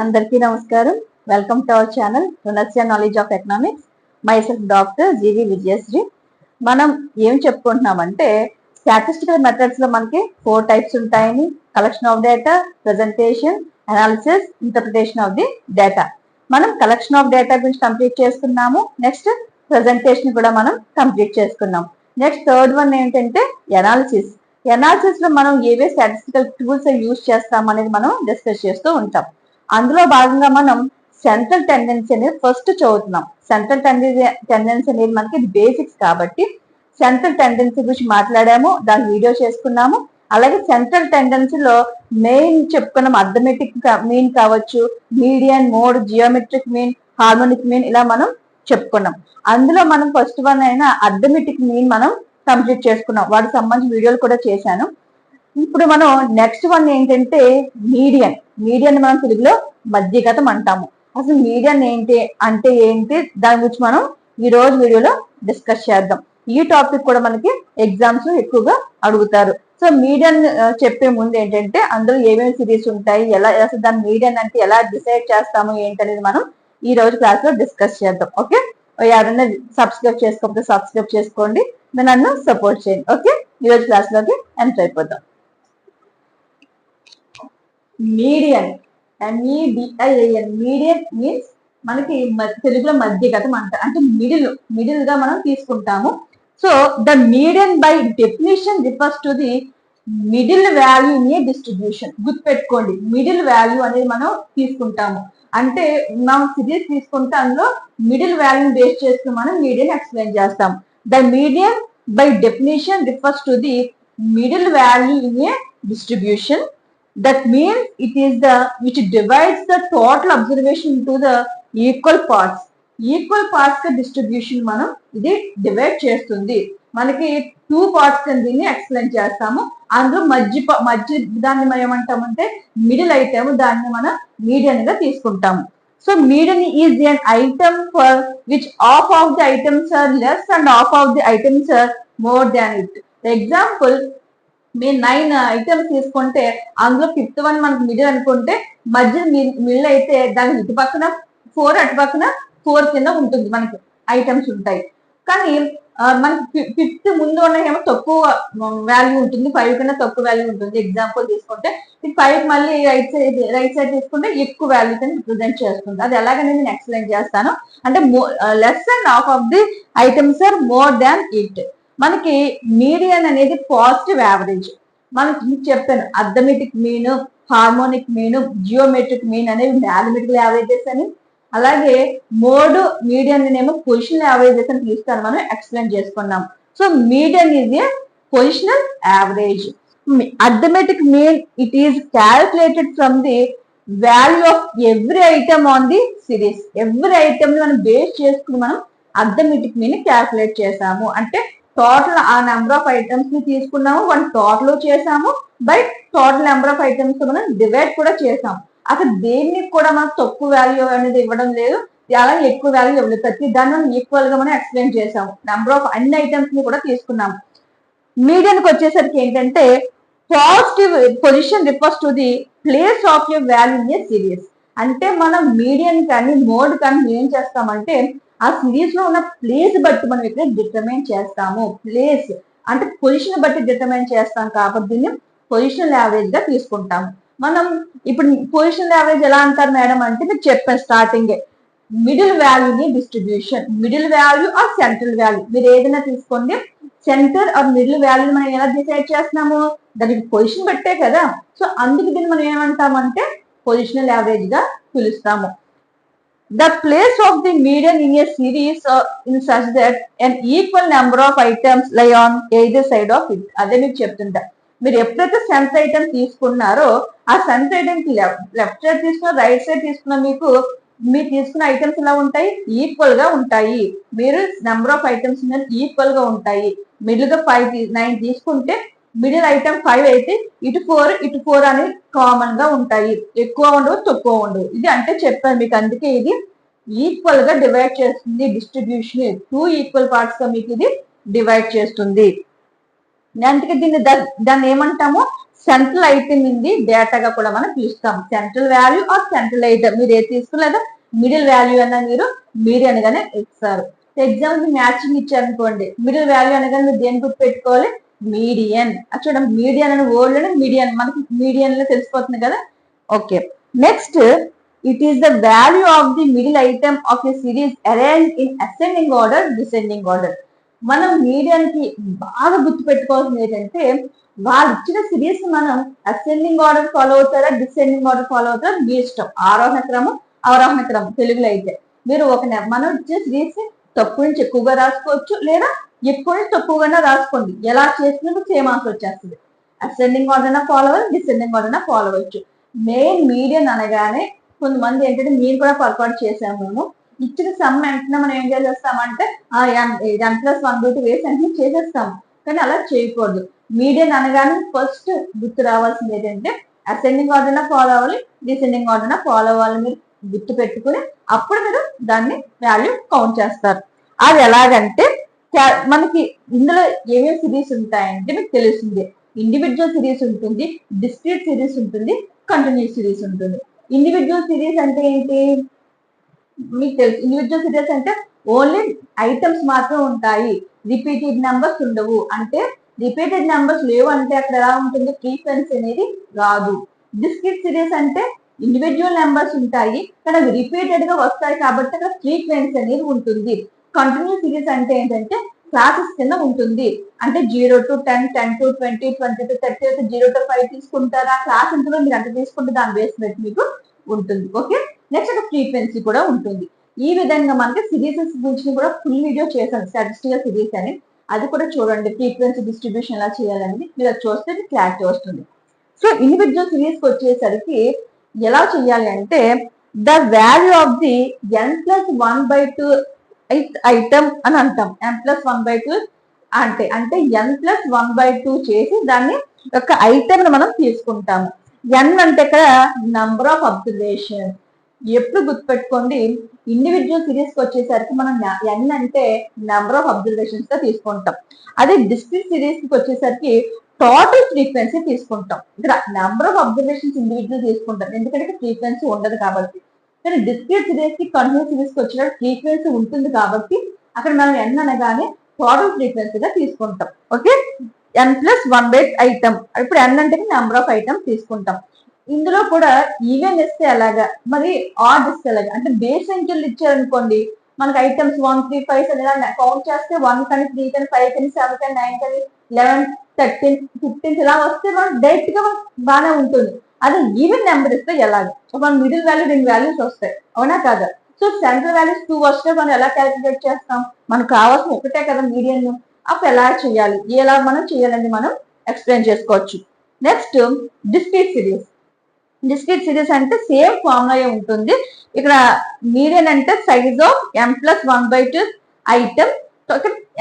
అందరికీ నమస్కారం. Welcome to our channel రునస్య knowledge of economics. Myself doctor G V Vijayasri. మనం ఏం చెప్పుకుంటున్నామంటే స్టాటిస్టికల్ మెథడ్స్ లో మనకి 4 టైప్స్ ఉంటాయని, collection of data, presentation, analysis, interpretation of the data. మనం కలెక్షన్ ఆఫ్ డేటా గురించి కంప్లీట్ చేసుకున్నాము. నెక్స్ట్ ప్రెజెంటేషన్ కూడా మనం కంప్లీట్ చేసుకున్నాం. నెక్స్ట్ థర్డ్ వన్ ఏంటంటే అనాలిసిస్. అనాలిసిస్ లో మనం ఏవే స్టాటిస్టికల్ టూల్స్ యూజ్ చేస్తాం అనేది మనం డిస్కస్ చేస్తూ ఉంటాం. అందులో భాగంగా మనం సెంట్రల్ టెండెన్సీ అనేది ఫస్ట్ చదువుతున్నాం. సెంట్రల్ టెండెన్సీ అనేది మనకి బేసిక్స్ కాబట్టి సెంట్రల్ టెండెన్సీ గురించి మాట్లాడాము, దాని వీడియో చేసుకున్నాము. అలాగే సెంట్రల్ టెండెన్సీలో మెయిన్ చెప్పుకున్నాం అర్థమెటిక్ మీన్ కావచ్చు, median, mode, geometric mean, harmonic mean, ఇలా మనం చెప్పుకున్నాం. అందులో మనం ఫస్ట్ వన్ అయిన అర్థమెటిక్ మీన్ మనం కంప్లీట్ చేసుకున్నాం. వాటికి సంబంధించిన వీడియోలు కూడా చేశాను. ఇప్పుడు మనం నెక్స్ట్ వన్ ఏంటంటే మీడియన్. మీడియన్ మనం తెలుగులో మధ్యగతం అంటాము. అసలు మీడియన్ అంటే ఏంటి, దాని గురించి మనం ఈ రోజు వీడియోలో డిస్కస్ చేద్దాం. ఈ టాపిక్ కూడా మనకి ఎగ్జామ్స్ ఎక్కువగా అడుగుతారు. సో మీడియన్ చెప్పే ముందు ఏంటంటే అందులో ఏమేమి సిరీస్ ఉంటాయి, ఎలా అసలు దాని మీడియన్ అంటే ఎలా డిసైడ్ చేస్తాము ఏంటనేది మనం ఈ రోజు క్లాస్ లో డిస్కస్ చేద్దాం. ఓకే, ఎవరైనా సబ్స్క్రైబ్ చేసుకోకపోతే సబ్స్క్రైబ్ చేసుకోండి, నన్ను సపోర్ట్ చేయండి. ఓకే, ఈ రోజు క్లాస్ లోకి ఎంటర్ అయిపోతాం. మీడియన్, MEDIAN, మీడియన్ మీన్స్ మనకి తెలుగులో మధ్యగతం అంటారు, అంటే మిడిల్ గా మనం తీసుకుంటాము. So the median by definition refers to the middle value in a distribution. గుర్తుపెట్టుకోండి, మిడిల్ వాల్యూ అనేది మనం తీసుకుంటాము. అంటే మనం సిరీస్ తీసుకుంటే అందులో మిడిల్ వాల్యూని బేస్ చేసుకుని మనం మీడియన్ ఎక్స్ప్లెయిన్ చేస్తాం. The median by definition refers to the middle value in a distribution. That means it is the which divides the total observation into the equal parts. Equal parts గా distribution మనం ఇది divide చేస్తుంది. మనకి 2 parts కింద దీన్ని explain చేస్తాము. అందులో మధ్య దాన్ని మనం ఏమంటామంటే మిడిల్ ఐటమ్, దాన్ని మనం మీడియన్ గా తీసుకుంటాము. So median is an item for which half of the items are less and half of the items are more than it. Example, మీరు 9 ఐటమ్స్ తీసుకుంటే అందులో 5th వన్ మనకు మిడిల్ అనుకుంటే మధ్య మిడిల్ అయితే దాని ఇటు పక్కన 4, అటు పక్కన 4 కింద ఉంటుంది, మనకి ఐటమ్స్ ఉంటాయి. కానీ మనకి 5th ముందు ఉన్న ఏమో తక్కువ వాల్యూ ఉంటుంది, 5 కన్నా తక్కువ వాల్యూ ఉంటుంది. ఎగ్జాంపుల్ తీసుకుంటే 5 మళ్ళీ రైట్ సైడ్ తీసుకుంటే ఎక్కువ వాల్యూ కింద రిప్రజెంట్ చేస్తుంది. అది ఎలాగనేది నేను ఎక్స్ప్లెయిన్ చేస్తాను. అంటే less and half of the items are more than it. మనకి మీడియన్ అనేది పాజిటివ్ యావరేజ్. మనకి చెప్పాను arithmetic mean, harmonic mean, geometric mean అనేవి మ్యాథమెటికల్ యావరేజెస్ అని, అలాగే మోడ్, మీడియన్ ఏమో పొజిషనల్ యావరేజెస్ అని తీస్తాను, మనం ఎక్స్ప్లెయిన్ చేసుకున్నాం. So median is a positional average. Arithmetic mean it is calculated from the value of every item on the series. Every item ని మనం బేస్ చేసుకుని మనం అర్థమెటిక్ మీన్ క్యాల్కులేట్ చేసాము. అంటే టోటల్ ఆ నెంబర్ ఆఫ్ ఐటమ్స్ ని తీసుకున్నాము, వన్ టోటల్ చేసాము, by total number of items మనం డివైడ్ కూడా చేసాము. అసలు దేనికి కూడా మనకు తక్కువ వాల్యూ అనేది ఇవ్వడం లేదు, అలాగే ఎక్కువ వాల్యూ ఇవ్వలేదు. ప్రతి దాన్ని మనం ఈక్వల్ గా మనం ఎక్స్ప్లెయిన్ చేసాము. నెంబర్ ఆఫ్ అన్ని ఐటమ్స్ ని కూడా తీసుకున్నాము. మీడియన్ కి వచ్చేసరికి ఏంటంటే positive position refers to the place of A value in a series. అంటే మనం మీడియన్ కానీ మోడ్ కానీ ఏం చేస్తామంటే ఆ సిరీస్ లో ఉన్న ప్లేస్ బట్టి మనం ఇక్కడ డిటర్మైన్ చేస్తాము. ప్లేస్ అంటే పొజిషన్ బట్టి డిటర్మైన్ చేస్తాం కాబట్టి దీన్ని పొజిషనల్ యావరేజ్ గా తీసుకుంటాము. మనం ఇప్పుడు పొజిషనల్ యావరేజ్ ఎలా అంటారు మేడం అంటే మీరు చెప్పాను స్టార్టింగ్, మిడిల్ వాల్యూని distribution, middle value or central value మీరు ఏదైనా తీసుకోండి, సెంటర్ ఆర్ మిడిల్ వాల్యూ మనం ఎలా డిసైడ్ చేస్తున్నాము, దానికి పొజిషన్ బట్టే కదా. సో అందుకు దీన్ని మనం ఏమంటామంటే పొజిషనల్ యావరేజ్ గా పిలుస్తాము. The place of the median in a series in such that an equal number of items lie on either side of it. అదే మీకు చెప్తుంటా, మీరు ఎప్పుడైతే సెంటర్ ఐటమ్ తీసుకున్నారో ఆ సెంటర్ ఐటమ్ కి లెఫ్ట్ సైడ్ తీసుకున్న, రైట్ సైడ్ తీసుకున్న, మీరు తీసుకున్న ఐటమ్స్ ఎలా ఉంటాయి, ఈక్వల్ గా ఉంటాయి. మీరు నెంబర్ ఆఫ్ ఐటమ్స్ ఈక్వల్ గా ఉంటాయి. మిడిల్ గా 9 తీసుకుంటే మిడిల్ ఐటమ్ 5 అయితే ఇటు 4 అనేది కామన్ గా ఉంటాయి. ఎక్కువ ఉండవు, తక్కువ ఉండవు. ఇది అంటే చెప్పాను మీకు, అందుకే ఇది ఈక్వల్ గా డివైడ్ చేస్తుంది. డిస్ట్రిబ్యూషన్ 2 ఈక్వల్ పార్ట్స్ గా మీకు ఇది డివైడ్ చేస్తుంది. అందుకే దాన్ని ఏమంటాము సెంట్రల్ ఐటమ్ ఇది డేటాగా కూడా మనం పిలుస్తాం. Central value or central item మీరు ఏది తీసుకున్నా మిడిల్ వాల్యూ అన్న మీరు మీడియన్ గానే ఇస్తారు. ఎగ్జాంపుల్ మ్యాచింగ్ ఇచ్చారనుకోండి, మిడిల్ వాల్యూ అనగానే మీరు దేని గుర్తు పెట్టుకోవాలి, మీడియన్. చూడండి మీడియన్ అనే వర్డ్ లోనే మీడియన్ మనకి మీడియన్ లో తెలిసిపోతుంది కదా. Okay, next it is the value of the middle item of a series arrange in ascending order descending order. మనం మీడియన్ కి బాగా గుర్తు పెట్టుకోవాల్సింది ఏంటంటే వాళ్ళు ఇచ్చిన సిరీస్ మనం అసెండింగ్ ఆర్డర్ ఫాలో అవుతారా డిసెండింగ్ ఆర్డర్ ఫాలో అవుతారా మీ ఇష్టం. ఆరోహణ క్రమం అవరోహణ క్రమం తెలుగులో అయితే మీరు మనం ఇచ్చిన సిరీస్ తక్కువ నుంచి ఎక్కువగా రాసుకోవచ్చు, లేదా ఎక్కువ నుంచి తక్కువగానే రాసుకోండి. ఎలా చేసినప్పుడు సేమ్ ఆన్సర్ వచ్చేస్తుంది. అసెండింగ్ ఆర్డర్ ఫాలో అవ్వాలి, డిసెండింగ్ ఆర్డర్ ఫాలో అవ్వచ్చు. మెయిన్ మీడియన్ అనగానే కొంతమంది ఏంటంటే మీరు కూడా పొరపాటు చేసాము. మేము ఇచ్చిన సమ్ వెంటనే మనం ఏం చేసేస్తామంటే n+1/2 వేసి వెంటనే చేసేస్తాము, కానీ అలా చేయకూడదు. మీడియన్ అనగానే ఫస్ట్ గుర్తు రావాల్సింది ఏంటంటే అసెండింగ్ ఆర్డర్ ఫాలో అవ్వాలి, డిసెండింగ్ ఆర్డర్ ఫాలో అవ్వాలి. మీరు గుర్తు పెట్టుకుని అప్పుడు మీరు దాన్ని వాల్యూ కౌంట్ చేస్తారు. అది ఎలాగంటే మనకి ఇందులో ఏమేమి సిరీస్ ఉంటాయంటే మీకు తెలుస్తుంది. ఇండివిజువల్ సిరీస్ ఉంటుంది, డిస్క్రీట్ సిరీస్ ఉంటుంది, కంటిన్యూస్ సిరీస్ ఉంటుంది. ఇండివిజువల్ సిరీస్ అంటే ఏంటి మీకు తెలుసు. ఇండివిజువల్ సిరీస్ అంటే ఓన్లీ ఐటమ్స్ మాత్రం ఉంటాయి, రిపీటెడ్ నెంబర్స్ ఉండవు. అంటే రిపీటెడ్ నెంబర్స్ లేవు అంటే అక్కడ ఎలా ఉంటుంది, ఫ్రీక్వెన్సీ అనేది రాదు. డిస్క్రీట్ సిరీస్ అంటే ఇండివిజువల్ నెంబర్స్ ఉంటాయి కానీ అవి రిపీటెడ్ గా వస్తాయి కాబట్టి అక్కడ ఫ్రీక్వెన్సీ అనేది ఉంటుంది. కంటిన్యూస్ సిరీస్ అంటే ఏంటంటే క్లాసెస్ కింద ఉంటుంది. అంటే 0 to 10, 10 to 20, 20 to 30, 0 to 5 తీసుకుంటారా, క్లాస్ ఇంటర్వల్ మీరు ఎంత తీసుకుంటే దాని బేస్ బట్టి మీకు ఉంటుంది. ఓకే, నెక్స్ట్ అక్కడ ఫ్రీక్వెన్సీ కూడా ఉంటుంది. ఈ విధంగా మనకి సిరీసెస్ గురించి కూడా ఫుల్ వీడియో చేశాను, స్టాటిస్టికల్ సిరీస్ అని. అది కూడా చూడండి, ఫ్రీక్వెన్సీ డిస్ట్రిబ్యూషన్ ఎలా చేయాలని మీరు అది చూస్తే క్లారిటీ వస్తుంది. సో ఇండివిజువల్ సిరీస్ కి వచ్చేసరికి ఎలా చేయాలి అంటే the value of the n+1/2 item అని అంటాం. n+1/2 అంటే n+1/2 చేసి దాన్ని ఒక ఐటమ్ ని మనం తీసుకుంటాము. n అంటే ఇక్కడ నంబర్ ఆఫ్ అబ్జర్వేషన్. ఎప్పుడు గుర్తుపెట్టుకోండి, ఇండివిజువల్ సిరీస్ కి వచ్చేసరికి మనం n అంటే నెంబర్ ఆఫ్ అబ్జర్వేషన్స్ గా తీసుకుంటాం. అదే డిస్క్రీట్ సిరీస్ కి వచ్చేసరికి టోటల్ ఫ్రీక్వెన్సీ తీసుకుంటాం. ఇక్కడ నెంబర్ ఆఫ్ అబ్జర్వేషన్స్ ఇండివిజువల్ తీసుకుంటాం ఎందుకంటే ఫ్రీక్వెన్సీ ఉండదు కాబట్టి. కానీ డిస్క్రీట్ సిరీస్ కి కంటిన్యూస్ సిరీస్ కి వచ్చినప్పుడు ఫ్రీక్వెన్సీ ఉంటుంది కాబట్టి అక్కడ మనం n అనగానే టోటల్ ఫ్రీక్వెన్సీగా తీసుకుంటాం. Okay, n+1/8 item. ఇప్పుడు n అంటే నెంబర్ ఆఫ్ ఐటమ్ తీసుకుంటాం. ఇందులో కూడా ఈవెన్ ఇస్తే ఎలాగా, మరి ఆడ్ ఇస్తే ఎలాగా అంటే బేస్ సంఖ్యలు ఇచ్చారనుకోండి మనకి ఐటమ్స్ 1, 3, 5 అనేది కౌంట్ చేస్తే 1 కానీ 3 కానీ 5 కానీ 7 కానీ 9 కానీ 11, 13, 15 ఇలా వస్తే మనం డైరెక్ట్ గా బాగానే ఉంటుంది. అదే ఈవెన్ నెంబర్ ఇస్తే ఎలాగ, మన మిడిల్ వాల్యూ 2 వాల్యూస్ వస్తాయి, అవునా కాదా. సో సెంట్రల్ వాల్యూస్ 2 వస్తే మనం ఎలా క్యాలిక్యులేట్ చేస్తాం, మనకు కావాల్సిన ఒకటే కదా మీడియన్. అప్పుడు ఎలా చేయాలి, ఎలా మనం చేయాలని మనం ఎక్స్ప్లెయిన్ చేసుకోవచ్చు. Next discrete series. Discrete series అంటే సేమ్ ఫార్ములా ఉంటుంది. ఇక్కడ మీడియన్ అంటే size of n+1/2 item,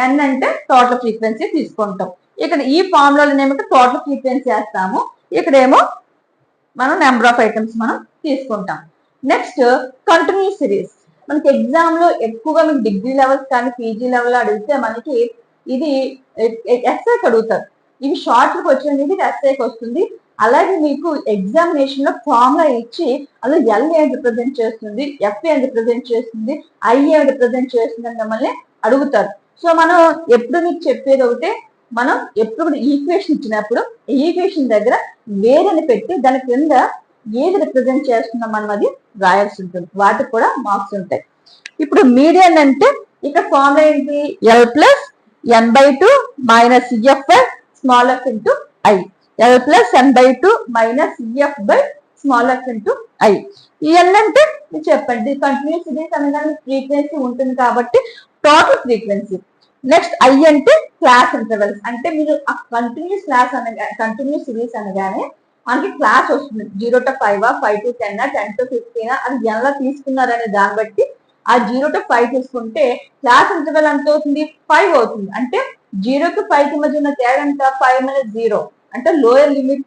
n అంటే టోటల్ ఫ్రీక్వెన్సీ తీసుకుంటాం. ఇక్కడ ఈ ఫార్ములాలో టోటల్ ఫ్రీక్వెన్సీ వేస్తాము, ఇక్కడేమో మనం నెంబర్ ఆఫ్ ఐటమ్స్ మనం తీసుకుంటాం. Next continuous series. మనకి ఎగ్జామ్ లో ఎక్కువగా మీకు డిగ్రీ లెవెల్స్ కానీ పీజీ లెవెల్ అడిగితే మనకి ఇది ఎస్ఐకి అడుగుతారు. ఇవి షార్ట్ కి వచ్చినది ఎస్ఐకి వస్తుంది. అలాగే మీకు ఎగ్జామినేషన్ లో ఫార్ములా ఇచ్చి అందులో ఎల్ ఏం రిప్రజెంట్ చేస్తుంది, ఎఫ్ ఏం రిప్రజెంట్ చేస్తుంది, ఐ ఏం రిప్రజెంట్ చేస్తుంది అని మిమ్మల్ని అడుగుతారు. సో మనం ఎప్పుడు మీకు చెప్పేది ఒకటే, మనం ఎప్పుడు ఈక్వేషన్ ఇచ్చినప్పుడు ఈక్వేషన్ దగ్గర వేరేని పెట్టి దాని కింద ఏది రిప్రజెంట్ చేస్తున్నాం అన్నది రాయాల్సి ఉంటుంది. వాటికి కూడా మార్క్స్ ఉంటాయి. ఇప్పుడు మీడియన్ అంటే ఇక్కడ ఫార్ములా ఏంటి, L+n/2 - F small f into I. L+n/2 - F small f into I. ఈ n అంటే చెప్పండి కంటిన్యూస్ సిరీస్ అనగానే ఫ్రీక్వెన్సీ ఉంటుంది కాబట్టి టోటల్ ఫ్రీక్వెన్సీ. నెక్స్ట్ ఐ అంటే క్లాస్ ఇంటర్వెల్స్. అంటే మీరు ఆ కంటిన్యూస్ సిరీస్ అనగానే మనకి క్లాస్ వస్తుంది. 0 to 5, 5 to 10, 10 to 15 అది ఎలా తీసుకున్నారనే దాన్ని బట్టి ఆ 0 to 5 తీసుకుంటే క్లాస్ ఇంటర్వెల్ ఎంత అవుతుంది, 5 అవుతుంది. అంటే 0 to 5 కి మధ్య ఉన్న తేడా ఎంత, 5 - 0 అంటే lower limit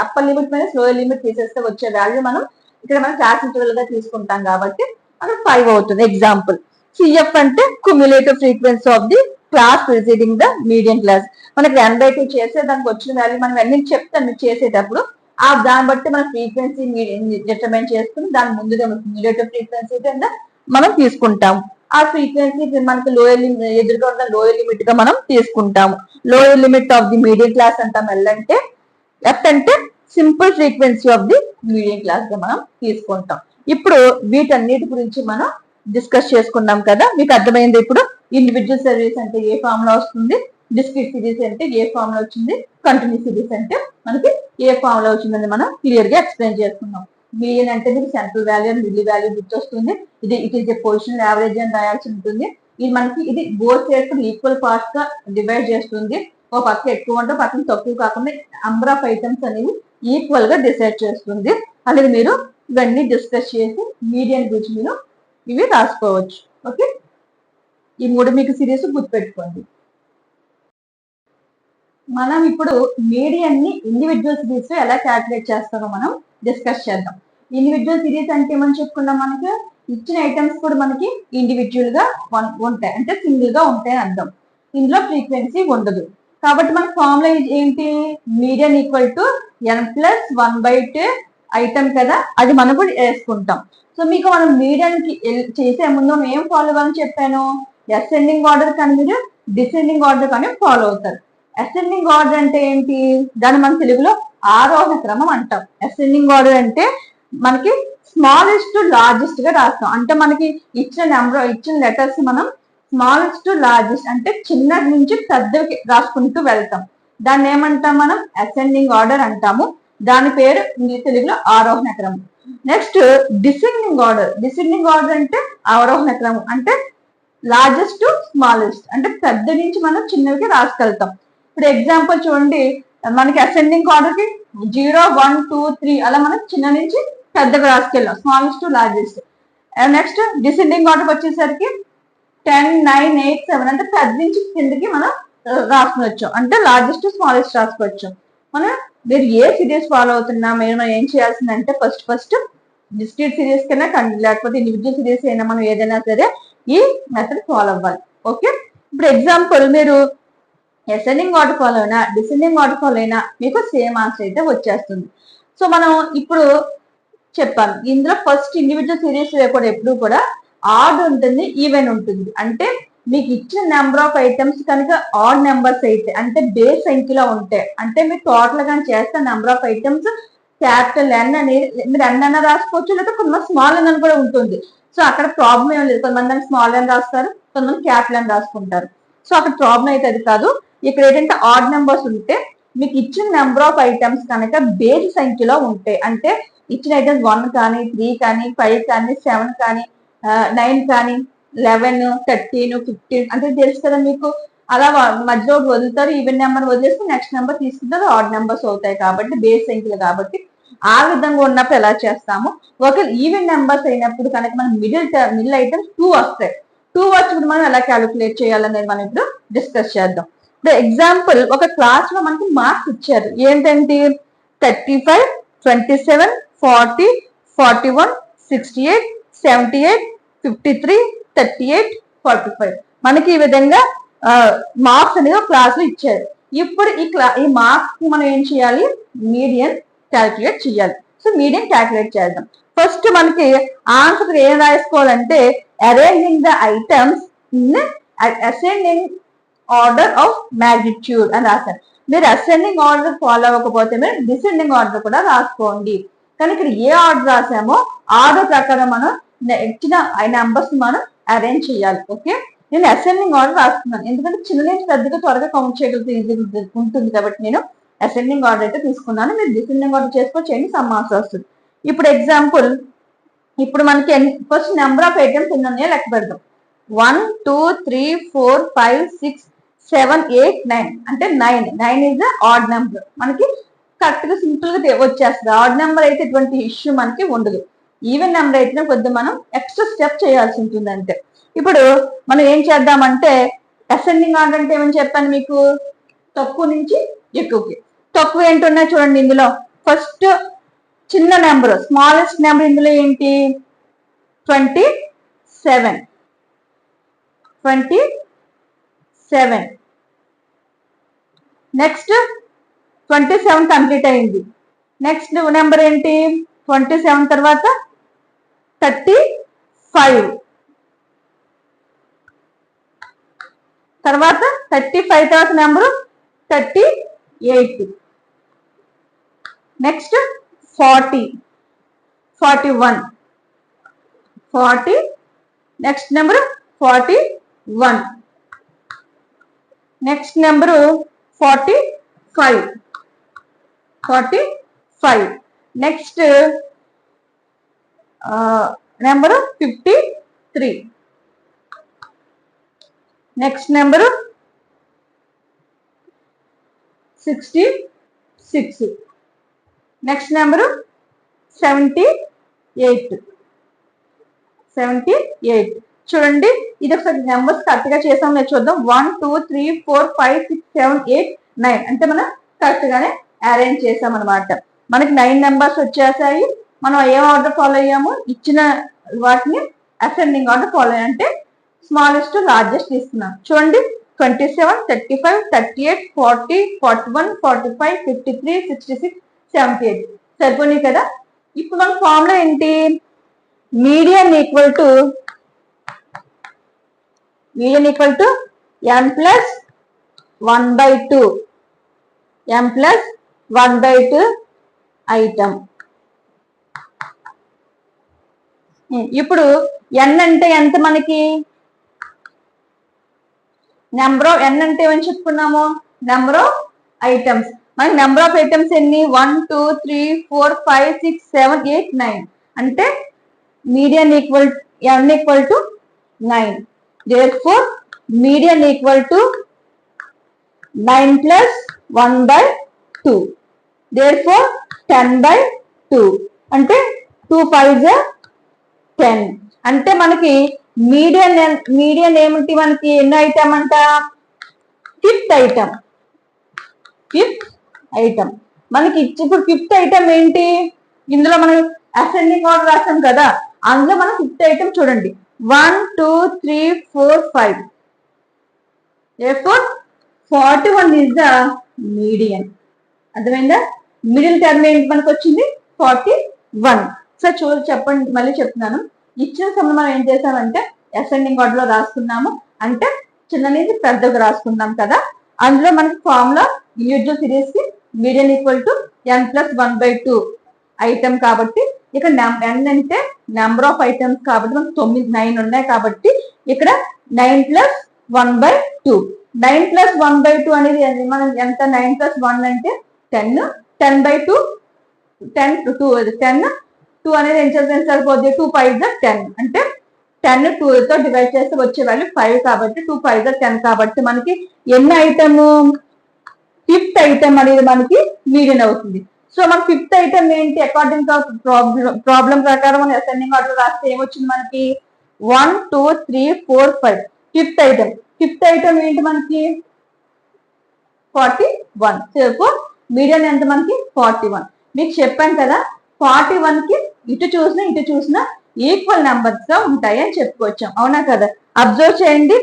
upper limit minus lower limit తీసేస్తే వచ్చే వాల్యూ మనం ఇక్కడ మనం క్లాస్ ఇంటర్వెల్ గా తీసుకుంటాం కాబట్టి అక్కడ 5 అవుతుంది. ఎగ్జాంపుల్ సిఎఫ్ అంటే cumulative frequency of the class preceding the medium class. మనకి n/2 చేస్తే దానికి వచ్చిన వాల్యూ మనం అన్ని చెప్తాం మీరు చేసేటప్పుడు. దాన్ని బట్టి మనం ఫ్రీక్వెన్సీ డిటర్మైన్ చేసుకుని దాని ముందుగా మీడియేటర్ ఫ్రీక్వెన్సీ కింద మనం తీసుకుంటాం. ఆ ఫ్రీక్వెన్సీ మనకి లోయర్ ఎదురుగా ఉన్న లోయర్ లిమిట్ గా మనం తీసుకుంటాము. Lower limit of the medium class అంటాం L అంటే. F అంటే simple frequency of the medium class గా మనం తీసుకుంటాం. ఇప్పుడు వీటన్నిటి గురించి మనం డిస్కస్ చేసుకున్నాం కదా, మీకు అర్థమైంది. ఇప్పుడు ఇండివిజువల్ సిరీస్ అంటే ఏ ఫామ్ లో వస్తుంది, డిస్క్రీట్ సిరీస్ అంటే ఏ ఫామ్ లో వచ్చింది, కంటిన్యూస్ సిరీస్ అంటే మనకి ఏ ఫామ్ లో వచ్చిందని మనం క్లియర్ గా ఎక్స్ప్లెయిన్ చేసుకున్నాం. మీడియన్ అంటే మీకు central value and middle value గుర్తొస్తుంది. It is a position average అని రాయాల్సి ఉంటుంది. ఇది మనకి ఇది బోత్ సైడ్స్ ఈక్వల్ పార్ట్స్ గా డివైడ్ చేస్తుంది. ఒక పక్క ఎక్కువ ఉంటే పక్కన తక్కువ కాకుండా నంబర్ ఆఫ్ ఐటమ్స్ అనేవి ఈక్వల్ గా డిసైడ్ చేస్తుంది. అనేది మీరు ఇవన్నీ డిస్కస్ చేసి మీడియన్ గురించి మీరు ఇవి రాసుకోవచ్చు. ఓకే, ఈ 3 మీకు సిరీస్ గుర్తుపెట్టుకోండి. మనం ఇప్పుడు మీడియన్ ని ఇండివిజువల్ సిరీస్ ఎలా క్యాల్కులేట్ చేస్తామో మనం డిస్కస్ చేద్దాం. ఇండివిజువల్ సిరీస్ అంటే ఏమని చెప్పుకున్నాం, మనకి ఇచ్చిన ఐటమ్స్ కూడా మనకి ఇండివిజువల్ గా ఉంటాయి, అంటే సింగిల్ గా ఉంటాయి అర్థం. ఇందులో ఫ్రీక్వెన్సీ ఉండదు. కాబట్టి మన ఫార్ములా ఏంటి, median equal to n+1/2 item కదా, అది మనం కూడా వేసుకుంటాం. సో మీకు మనం మీడియన్ కి చేసే ముందు ఏం ఫాలో అవ్వాలని చెప్పాను, అసెండింగ్ ఆర్డర్ కానీ మీరు డిసెండింగ్ ఆర్డర్ కానీ ఫాలో అవుతారు. అసెండింగ్ ఆర్డర్ అంటే ఏంటి, దాన్ని మనం తెలుగులో ఆరోహణ క్రమం అంటాం. అసెండింగ్ ఆర్డర్ అంటే మనకి స్మాలెస్ట్ టు లార్జెస్ట్ గా రాస్తాం. అంటే మనకి ఇచ్చిన లెటర్స్ మనం స్మాలెస్ట్ టు లార్జెస్ట్ అంటే చిన్నది నుంచి పెద్దకి రాసుకుంటూ వెళ్తాం. దాన్ని ఏమంటాం మనం అసెండింగ్ ఆర్డర్ అంటాము. దాని పేరు తెలుగులో ఆరోహణ క్రమం. Next descending order. Descending order అంటే అవరోహణ క్రమం, అంటే లార్జెస్ట్ టు స్మాలెస్ట్ అంటే పెద్ద నుంచి మనం చిన్నవికి రాసుకెళ్తాం. ఇప్పుడు ఎగ్జాంపుల్ చూడండి, మనకి అసెండింగ్ ఆర్డర్ కి 0, 1, 2, 3 అలా మనం చిన్న నుంచి పెద్దగా రాసుకెళ్ళాం, smallest to largest. Next descending order వచ్చేసరికి 10, 9, 8, 7 అంటే పెద్ద నుంచి కిందకి మనం రాసుకోవచ్చు, అంటే లార్జెస్ట్ స్మాలెస్ట్ రాసుకోవచ్చు. మీరు ఏ సిరీస్ ఫాలో అవుతున్నా మీరు ఏం చేయాల్సిందంటే ఫస్ట్ డిస్క్రీట్ సిరీస్ కన్నా లేకపోతే ఇండివిజువల్ సిరీస్ అయినా మనం ఏదైనా సరే ఈ మెథడ్ ఫాలో అవ్వాలి. ఓకే, ఇప్పుడు ఎగ్జాంపుల్ మీరు అసెండింగ్ ఆర్డర్ ఫాలో అయినా డిసెండింగ్ ఆర్డర్ ఫాలో అయినా మీకు సేమ్ ఆన్సర్ అయితే వచ్చేస్తుంది. సో మనం ఇప్పుడు చెప్పాను, ఇందులో ఫస్ట్ ఇండివిజువల్ సిరీస్ కూడా ఎప్పుడు కూడా ఆడ్ ఉంటుంది, ఈవెన్ ఉంటుంది. అంటే మీకు ఇచ్చిన నెంబర్ ఆఫ్ ఐటమ్స్ కనుక ఆడ్ నెంబర్స్ అయితే అంటే బేస్ సంఖ్యలో ఉంటాయి, అంటే మీరు టోటల్ గా చేస్తే number of items capital N అనేది మీరు N అన్న రాసుకోవచ్చు, లేదా కొంతమంది స్మాల్ N అని కూడా ఉంటుంది. సో అక్కడ ప్రాబ్లం ఏం లేదు, కొంతమంది స్మాల్ N రాస్తారు, కొంతమంది క్యాపిటల్ N రాసుకుంటారు. సో అక్కడ ప్రాబ్లం అయితే అది కాదు. ఇక్కడ ఏంటంటే ఆడ్ నెంబర్స్ ఉంటే మీకు ఇచ్చిన నెంబర్ ఆఫ్ ఐటమ్స్ కనుక బేస్ సంఖ్యలో ఉంటాయి, అంటే ఇచ్చిన ఐటమ్స్ 1 కానీ 3 కానీ 5 కానీ 7 కానీ 9 కానీ 11, 13, 15 అంటే తెలుసు కదా మీకు. అలా మధ్యలో వదులుతారు, ఈవెన్ నెంబర్ వదిలేసి నెక్స్ట్ నెంబర్ తీసుకుంటారు, ఆడ్ నెంబర్స్ అవుతాయి కాబట్టి బేస్ సంఖ్యలు కాబట్టి. ఆ విధంగా ఉన్నప్పుడు ఎలా చేస్తాము, ఒకవేళ ఈవెన్ నెంబర్స్ అయినప్పుడు కనుక మనం మిడిల్ ఐటమ్స్ 2 వస్తాయి. 2 వచ్చినప్పుడు మనం ఎలా క్యాలిక్యులేట్ చేయాలనేది మనం ఇప్పుడు డిస్కస్ చేద్దాం. ఇప్పుడు ఎగ్జాంపుల్ ఒక క్లాస్ లో మనకి మార్క్స్ ఇచ్చారు, ఏంటంటే 35, 27, 40, 41, 68, 78, 53, 38, 45 మనకి ఈ విధంగా మార్క్స్ అనేది క్లాస్ లో ఇచ్చారు. ఇప్పుడు ఈ మార్క్స్ మనం ఏం చేయాలి, మీడియన్ క్యాల్కులేట్ చేయాలి. సో మీడియన్ క్యాల్కులేట్ చేద్దాం. ఫస్ట్ మనకి ఆన్సర్ ఏం రాసుకోవాలంటే arranging the items in ascending order of magnitude అని రాశారు. మీరు అసెండింగ్ ఆర్డర్ ఫాలో అవ్వకపోతే మీరు డిసెండింగ్ ఆర్డర్ కూడా రాసుకోండి. కానీ ఇక్కడ ఏ ఆర్డర్ రాసామో ఆర్డర్ ప్రకారం మనం ఇచ్చిన నెంబర్స్ మనం అరేంజ్ చేయాలి. ఓకే, నేను అసెండింగ్ ఆర్డర్ రాస్తున్నాను, ఎందుకంటే చిన్న నుంచి పెద్దగా త్వరగా కౌంట్ చేయగలిగితే ఈజీగా ఉంటుంది కాబట్టి నేను అసెండింగ్ ఆర్డర్ అయితే తీసుకున్నాను. మీరు డిసెండింగ్ ఆర్డర్ చేసుకోవచ్చండి, సమ్ ఆన్సర్ వస్తుంది. ఇప్పుడు ఎగ్జాంపుల్, ఇప్పుడు మనకి ఫస్ట్ నెంబర్ ఆఫ్ ఐటమ్స్ ఎన్ని ఉన్నాయో లెక్క పెడదాం. 1, 2, 3, 4, 5, 6, 7, 8, 9 అంటే 9 ఈజ్ ఆడ్ నెంబర్. మనకి కరెక్ట్ గా సింపుల్ గా వచ్చేస్తుంది. ఆడ్ నెంబర్ అయితే ఇటువంటి ఇష్యూ మనకి ఉండదు. ఈవెన్ నెంబర్ అయితే కొద్దిగా మనం ఎక్స్ట్రా స్టెప్ చేయాల్సి ఉంటుంది అంతే. ఇప్పుడు మనం ఏం చేద్దామంటే అసెండింగ్ ఆర్డర్ అంటే ఏమని చెప్పాను మీకు, తక్కువ నుంచి ఎక్కువకి. తక్కువ ఏంటున్నాయి చూడండి, ఇందులో ఫస్ట్ చిన్న నెంబర్ స్మాలెస్ట్ నెంబర్ ఇందులో ఏంటి 27. 7. నెక్స్ట్ 27 కంప్లీట్ అయింది. నెక్స్ట్ నెంబర్ ఏంటి? 27 తర్వాత 35, తర్వాత 35 తర్వాత number 38. Next 40, 41, 40. Next number 41. Next number 45, 45. Next number 53. Next number 66. Next number 78, 78. చూడండి, ఇది ఒకసారి నెంబర్స్ కరెక్ట్ గా చేసాం లేదు చూద్దాం. 1 2 3 4 5 6 7 8 9 అంటే మనం కరెక్ట్ గానే అరేంజ్ చేసాం అనమాట. మనకి 9 నెంబర్స్ వచ్చేసాయి. మనం ఏం ఆర్డర్ ఫాలో అయ్యాము? ఇచ్చిన వాటిని అసెండింగ్ ఆర్డర్ ఫాలో అయ్యాం, అంటే స్మాలెస్ట్ టు లార్జెస్ట్ తీసుకున్నాం. చూడండి, 27, 35, 38, 40, 41, 45, 53, 66, 78 సరిపోయినాయి కదా. ఇప్పుడు మన ఫార్ములా ఏంటి? Median equal to n plus 1/2, m plus 1/2 item. ఇప్పుడు n అంటే ఎంత? మనకి నెంబర్ ఆఫ్ n అంటే ఏమని చెప్పుకున్నాము? Number of items. మనకి నెంబర్ ఆఫ్ ఐటమ్స్ ఎన్ని? 1 2 3 4 5 6 7 8 9 అంటే median equal n equal to 9. therefore median equal to 9 plus 1/2. therefore 10/2 అంటే 2 5s 10. అంటే మనకి మీడియన్ ఏమిటి? మనకి ఎన్ని ఐటమ్ అంట? Fifth item. మనకి ఇప్పుడు ఫిఫ్త్ ఐటమ్ ఏంటి? ఇందులో మనం అసెండింగ్ ఆర్డర్ రాసాం కదా, అందులో మనం ఫిఫ్త్ ఐటమ్ చూడండి, 1 2 3 4 5. therefore 41 is the median. అర్థమైందా? మిడిల్ టర్మ్ ఏంటి మనకు వచ్చింది? 41. సో చెప్పండి, మళ్ళీ చెప్తున్నాను. ఇచ్చిన సమయం మనం ఏం చేసామంటే అసెండింగ్ ఆర్డర్ లో రాసుకున్నాము, అంటే చిన్న నుంచి పెద్దగా రాసుకున్నాం కదా. అందులో మనకి ఫార్ములా ఇండివిజువల్ సిరీస్ కి median equal to n plus 1/2 item కాబట్టి, ఇక్కడ n అంటే నెంబర్ ఆఫ్ ఐటమ్స్ కాబట్టి మనకు 9 ఉన్నాయి కాబట్టి ఇక్కడ 9 ప్లస్ 1/2. 9 ప్లస్ 1/2 అనేది మనం ఎంత? 9 ప్లస్ 1 అంటే 10. 10/2 10 2 అనేది ఎంత సరిపోద్ది? 2 5s 10 అంటే 10 2 తో డివైడ్ చేస్తే వచ్చే వాల్యూ 5 కాబట్టి 2 5s 10 కాబట్టి మనకి ఎన్ని ఐటమ్? ఫిఫ్త్ ఐటమ్ అనేది మనకి మీడియన్ అవుతుంది. సో మన ఫిఫ్త్ ఐటమ్ ఏంటి? అకార్డింగ్ టు ప్రాబ్లం ప్రకారం మనం అసెండింగ్ ఆర్డర్ రాస్తే ఏమొచ్చింది మనకి? 1 2 3 4 5. ఫిఫ్త్ ఐటమ్ ఏంటి మనకి? 41. సో మీడియన్ ఎంత మనకి? 41. మీకు చెప్పాను కదా, 41 కి ఇటు చూసినా ఈక్వల్ నెంబర్స్ గా ఉంటాయి అని చెప్పుకోవచ్చాం. అవునా కదా? అబ్జర్వ్ చేయండి,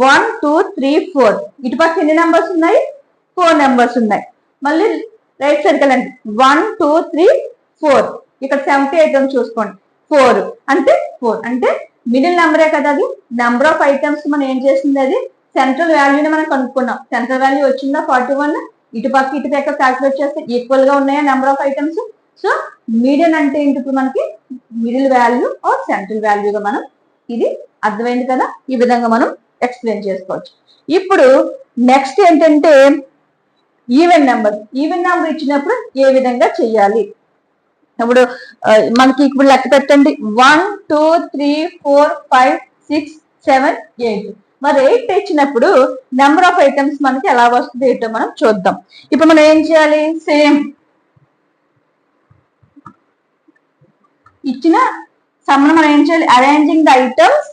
1 2 3 4. ఇటు పక్క ఎన్ని నెంబర్స్ ఉన్నాయి? 4 నెంబర్స్ ఉన్నాయి. మళ్ళీ రైట్ సైడ్ వెళ్ళండి, 1 2 3 4. ఇక్కడ 78 చూసుకోండి, 4 అంటే 4 అంటే మిడిల్ నెంబరే కదా అది. నెంబర్ ఆఫ్ ఐటమ్స్ మనం ఏం చేసింది? అది సెంట్రల్ వాల్యూని మనం కనుక్కున్నాం. సెంట్రల్ వాల్యూ వచ్చిందా 41? ఇటు పక్క క్యాల్కులేట్ చేస్తే ఈక్వల్ గా ఉన్నాయా number of items? So median అంటే ఏంటి? ఇప్పుడు మనకి మిడిల్ వాల్యూ ఆర్ సెంట్రల్ వాల్యూగా మనం, ఇది అర్థమైంది కదా. ఈ విధంగా మనం ఎక్స్ప్లెయిన్ చేసుకోవచ్చు. ఇప్పుడు నెక్స్ట్ ఏంటంటే ఈవెన్ నెంబర్ ఇచ్చినప్పుడు ఏ విధంగా చెయ్యాలి? ఇప్పుడు మనకి ఇప్పుడు లెక్క పెట్టండి, 1 2 3 4 5 6 7 8. మరి 8 ఇచ్చినప్పుడు నెంబర్ ఆఫ్ ఐటమ్స్ మనకి ఎలా వస్తుంది ఏంటో మనం చూద్దాం. ఇప్పుడు మనం ఏం చేయాలి? సేమ్ ఇచ్చిన సమ్మను మనం ఏం చేయాలి? Arranging the items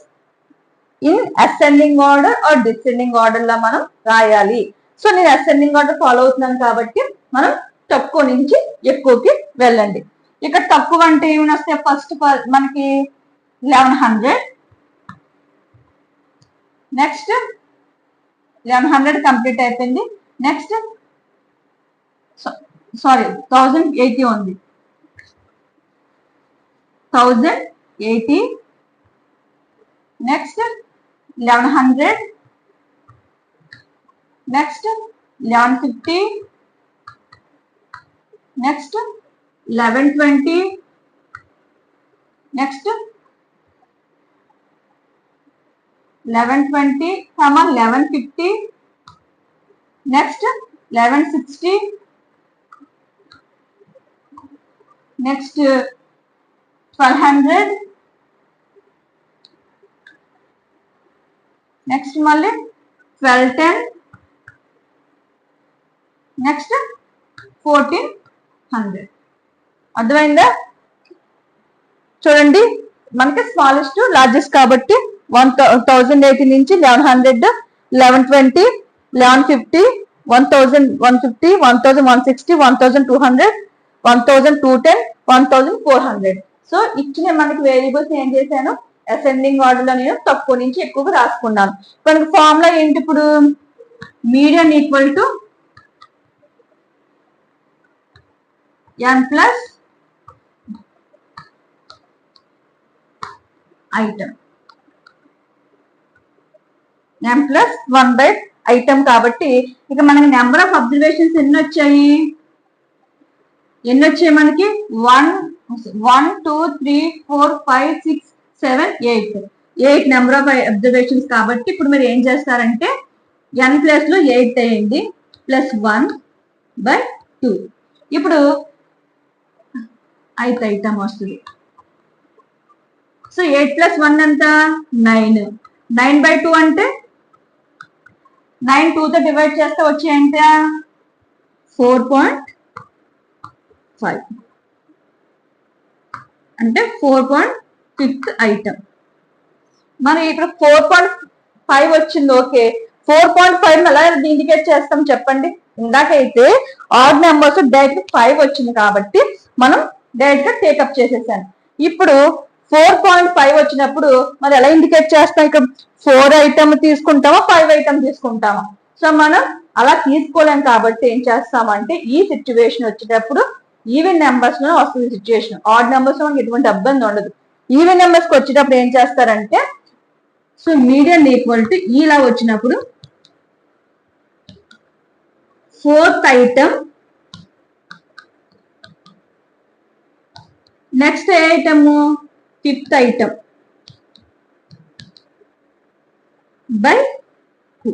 in ascending order or descending order లా మనం రాయాలి. సో నేను అసెండింగ్ ఆర్డర్ ఫాలో అవుతున్నాను కాబట్టి మనం తక్కువ నుంచి ఎక్కువకి వెళ్ళండి. ఇక్కడ తక్కువ అంటే ఏమైనా వస్తే ఫస్ట్ మనకి 1100. నెక్స్ట్ 1100 కంప్లీట్ అయిపోయింది. నెక్స్ట్ సారీ 1080 ఉంది. 1080 next 1100 next 1150 next 1120 next 1120 1150 next 1160 next 1200 next మళ్ళీ 1210 నెక్స్ట్ 1400. అర్థమైందా? చూడండి, మనకి స్మాలెస్ట్ లార్జెస్ట్ కాబట్టి 1080 నుంచి 1100 1120 1150 1150 1160 1200 1210 1400. సో ఇచ్చిన మనకి వేరియబుల్స్ ఏం చేశాను, అసెండింగ్ ఆర్డర్ లో నేను తక్కువ నుంచి ఎక్కువగా రాసుకున్నాను. మనకి ఫార్ములా ఏంటి ఇప్పుడు, median equal to n plus item, n plus 1 item. కాబట్టి ఇక మనకి నెంబర్ ఆఫ్ అబ్జర్వేషన్స్ ఎన్ని వచ్చాయి మనకి 1 2 3 4 5 6 7 8 నెంబర్ ఆఫ్ అబ్జర్వేషన్స్. కాబట్టి ఇప్పుడు మీరు ఏం చేస్తారంటే n ప్లస్ లో 8 అయ్యింది ప్లస్ 1/2. ఇప్పుడు 8th ఐటమ్ వస్తుంది. సో 8 ప్లస్ 1 ఎంత 9. 9/2 అంటే 9 2తో డివైడ్ చేస్తే వచ్చే ఎంత 4.5 అంటే 4.5th ఐటమ్. మరి ఇప్పుడు 4.5 వచ్చింది. ఓకే, 4.5 ఎలా ఇండికేట్ చేస్తాం చెప్పండి. ఇందాకైతే ఆడ్ నెంబర్స్ డైరెక్ట్ 5 వచ్చింది కాబట్టి మనం డైరెక్ట్ గా టేకప్ చేసేసాను. ఇప్పుడు 4.5 వచ్చినప్పుడు మరి ఎలా ఇండికేట్ చేస్తాం, ఇక్కడ 4 ఐటమ్ తీసుకుంటామా 5 ఐటమ్ తీసుకుంటామా. సో మనం అలా తీసుకోలేం కాబట్టి ఏం చేస్తామంటే ఈ సిచ్యువేషన్ వచ్చేటప్పుడు ఈవెన్ నెంబర్స్ లో వస్తుంది సిచ్యువేషన్. ఆడ్ నెంబర్స్ లో మనకి ఎటువంటి ఇబ్బంది ఉండదు. ఈవెన్ నెంబర్స్ కి వచ్చేటప్పుడు ఏం చేస్తారంటే, సో మీడియన్ ఈక్వల్ టు ఇలా వచ్చినప్పుడు 4th item next A item 5th item by 2.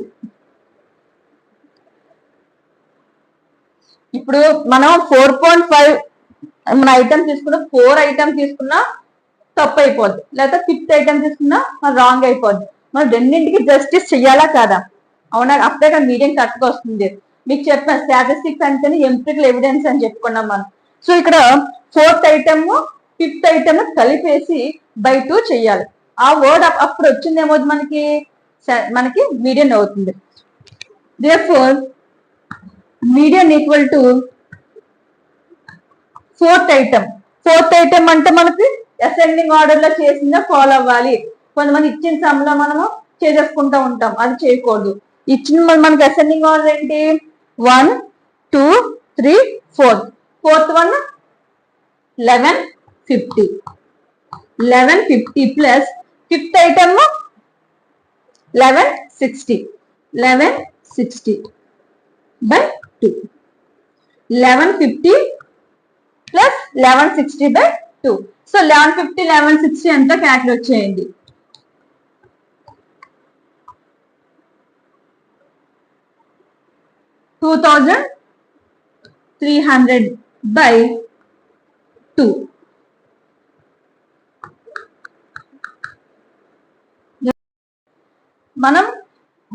ఇప్పుడు మనం 4.5 మన ఐటమ్ తీసుకున్నా 4 ఐటమ్ తీసుకున్నా తప్పు అయిపోద్ది, లేదా 5th ఐటమ్ తీసుకున్నా మన రాంగ్ అయిపోద్ది. మనం రెండింటికి జస్టిస్ చెయ్యాలా కాదా? అవునా? అప్పుడే కదా మీడియం కరెక్ట్గా వస్తుంది. మీకు చెప్పిన స్టాటిస్టిక్స్ అంటేనే ఎంపికల్ ఎవిడెన్స్ అని చెప్పుకున్నాం మనం. సో ఇక్కడ 4th ఐటమ్ 5th ఐటమ్ కలిపేసి బై 2 చెయ్యాలి. ఆ వర్డ్ అప్పుడు వచ్చింది ఏమవుతుంది మనకి మీడియన్ అవుతుంది. therefore median equal to 4th item. 4th item అంటే మనకి అసెండింగ్ ఆర్డర్ లో చేసిందా ఫాలో అవ్వాలి. కొంతమంది ఇచ్చిన సమయంలో మనము చేసేసుకుంటూ ఉంటాం, అది చేయకూడదు. ఇచ్చిన మనకి అసెండింగ్ ఆర్డర్ ఏంటి 1 2 3 4. 4th one 1150 1150 plus 5th item 1160 1160 by 2. 1150 plus 1160 by 2. So 1150 1160 ఎంత క్యాల్కులేట్ చేయండి. 2300 బై 2. మనం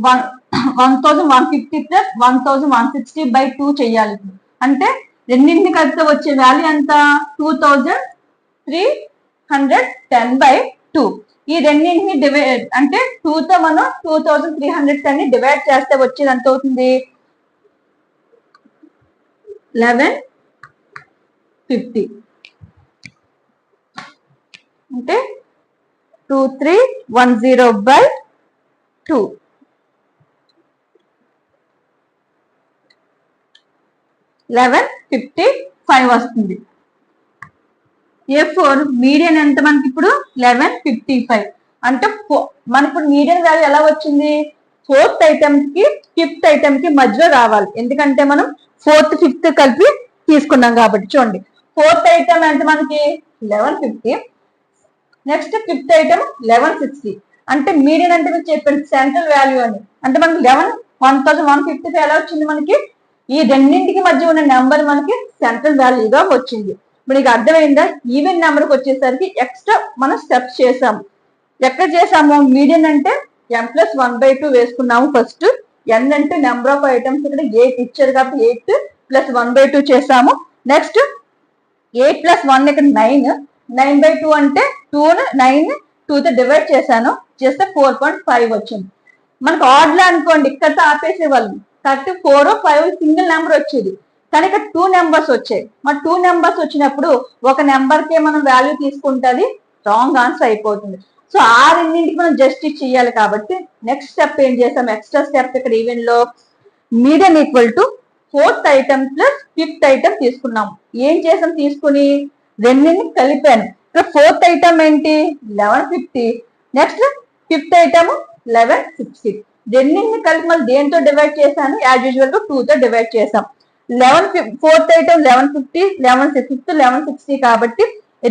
1150 ప్లస్ 1160 బై 2 చెయ్యాలి. అంటే రెండింటిని కలిపితే వచ్చే వాల్యూ ఎంత 2310 బై 2. ఈ రెండింటిని డివైడ్ అంటే 2తో మనం 2310 ని డివైడ్ చేస్తే వచ్చేది ఎంత అవుతుంది 1150. అంటే 2310 బై 2. 1155 వస్తుంది. A4 మీడియన్ ఎంత మనకి ఇప్పుడు 1155 అంటే మనకి ఇప్పుడు మీడియన్ వాల్యూ ఎలా వచ్చింది, ఫోర్త్ ఐటమ్ కి ఫిఫ్త్ ఐటమ్ కి మధ్యలో రావాలి, ఎందుకంటే మనం ఫోర్త్ ఫిఫ్త్ కలిపి తీసుకున్నాం కాబట్టి. చూడండి ఫోర్త్ ఐటమ్ ఎంత మనకి 1150, నెక్స్ట్ ఫిఫ్త్ ఐటమ్ 1160. అంటే మీడియన్ అంటే మీకు చెప్పాను సెంట్రల్ వాల్యూ అని, అంటే మనకి 1155 ఎలా వచ్చింది మనకి, ఈ రెండింటికి మధ్య ఉన్న నెంబర్ మనకి సెంట్రల్ వాల్యూగా వచ్చింది. ఇప్పుడు నీకు అర్థమైందా, ఈవెన్ నెంబర్కి వచ్చేసరికి ఎక్స్ట్రా మనం స్టెప్స్ చేసాము. ఎక్కడ చేసాము, మీడియన్ అంటే m+1/2 వేసుకున్నాము ఫస్ట్. n అంటే నెంబర్ ఆఫ్ ఐటమ్స్ ఇక్కడ 8 ఇచ్చారు కాబట్టి 8 + 1/2 చేసాము. నెక్స్ట్ 8 + 1 ఇక్కడ 9, 9/2 అంటే 2 9 2తో డివైడ్ చేశాను, చేస్తే 4.5 వచ్చింది. మనకు ఆడ్లా అనుకోండి ఇక్కడతో ఆపేసేవాళ్ళం, కరెక్ట్ 4 5 సింగిల్ నెంబర్ వచ్చేది, కానీ ఇక్కడ 2 నెంబర్స్ వచ్చాయి. మరి 2 నెంబర్స్ వచ్చినప్పుడు ఒక నెంబర్కే మనం వాల్యూ తీసుకుంటుంది, రాంగ్ ఆన్సర్ అయిపోతుంది. సో ఆ రెండింటికి మనం జస్టిస్ చేయాలి కాబట్టి నెక్స్ట్ స్టెప్ ఏం చేసాం, ఎక్స్ట్రా స్టెప్ ఇక్కడ ఈవెన్ లో median equal to fourth item plus fifth item తీసుకున్నాము. ఏం చేసాం, తీసుకుని రెండింటిని కలిపాను. ఇక్కడ ఫోర్త్ ఐటమ్ ఏంటి 1150, నెక్స్ట్ ఫిఫ్త్ ఐటమ్ 1160. రెండింటిని కలిపి మళ్ళీ దేంతో డివైడ్ చేశాను, యాజ్ యూజువల్ గా 2తో డివైడ్ చేసాం. ఫోర్త్ ఐటమ్ 1150, 1160 కాబట్టి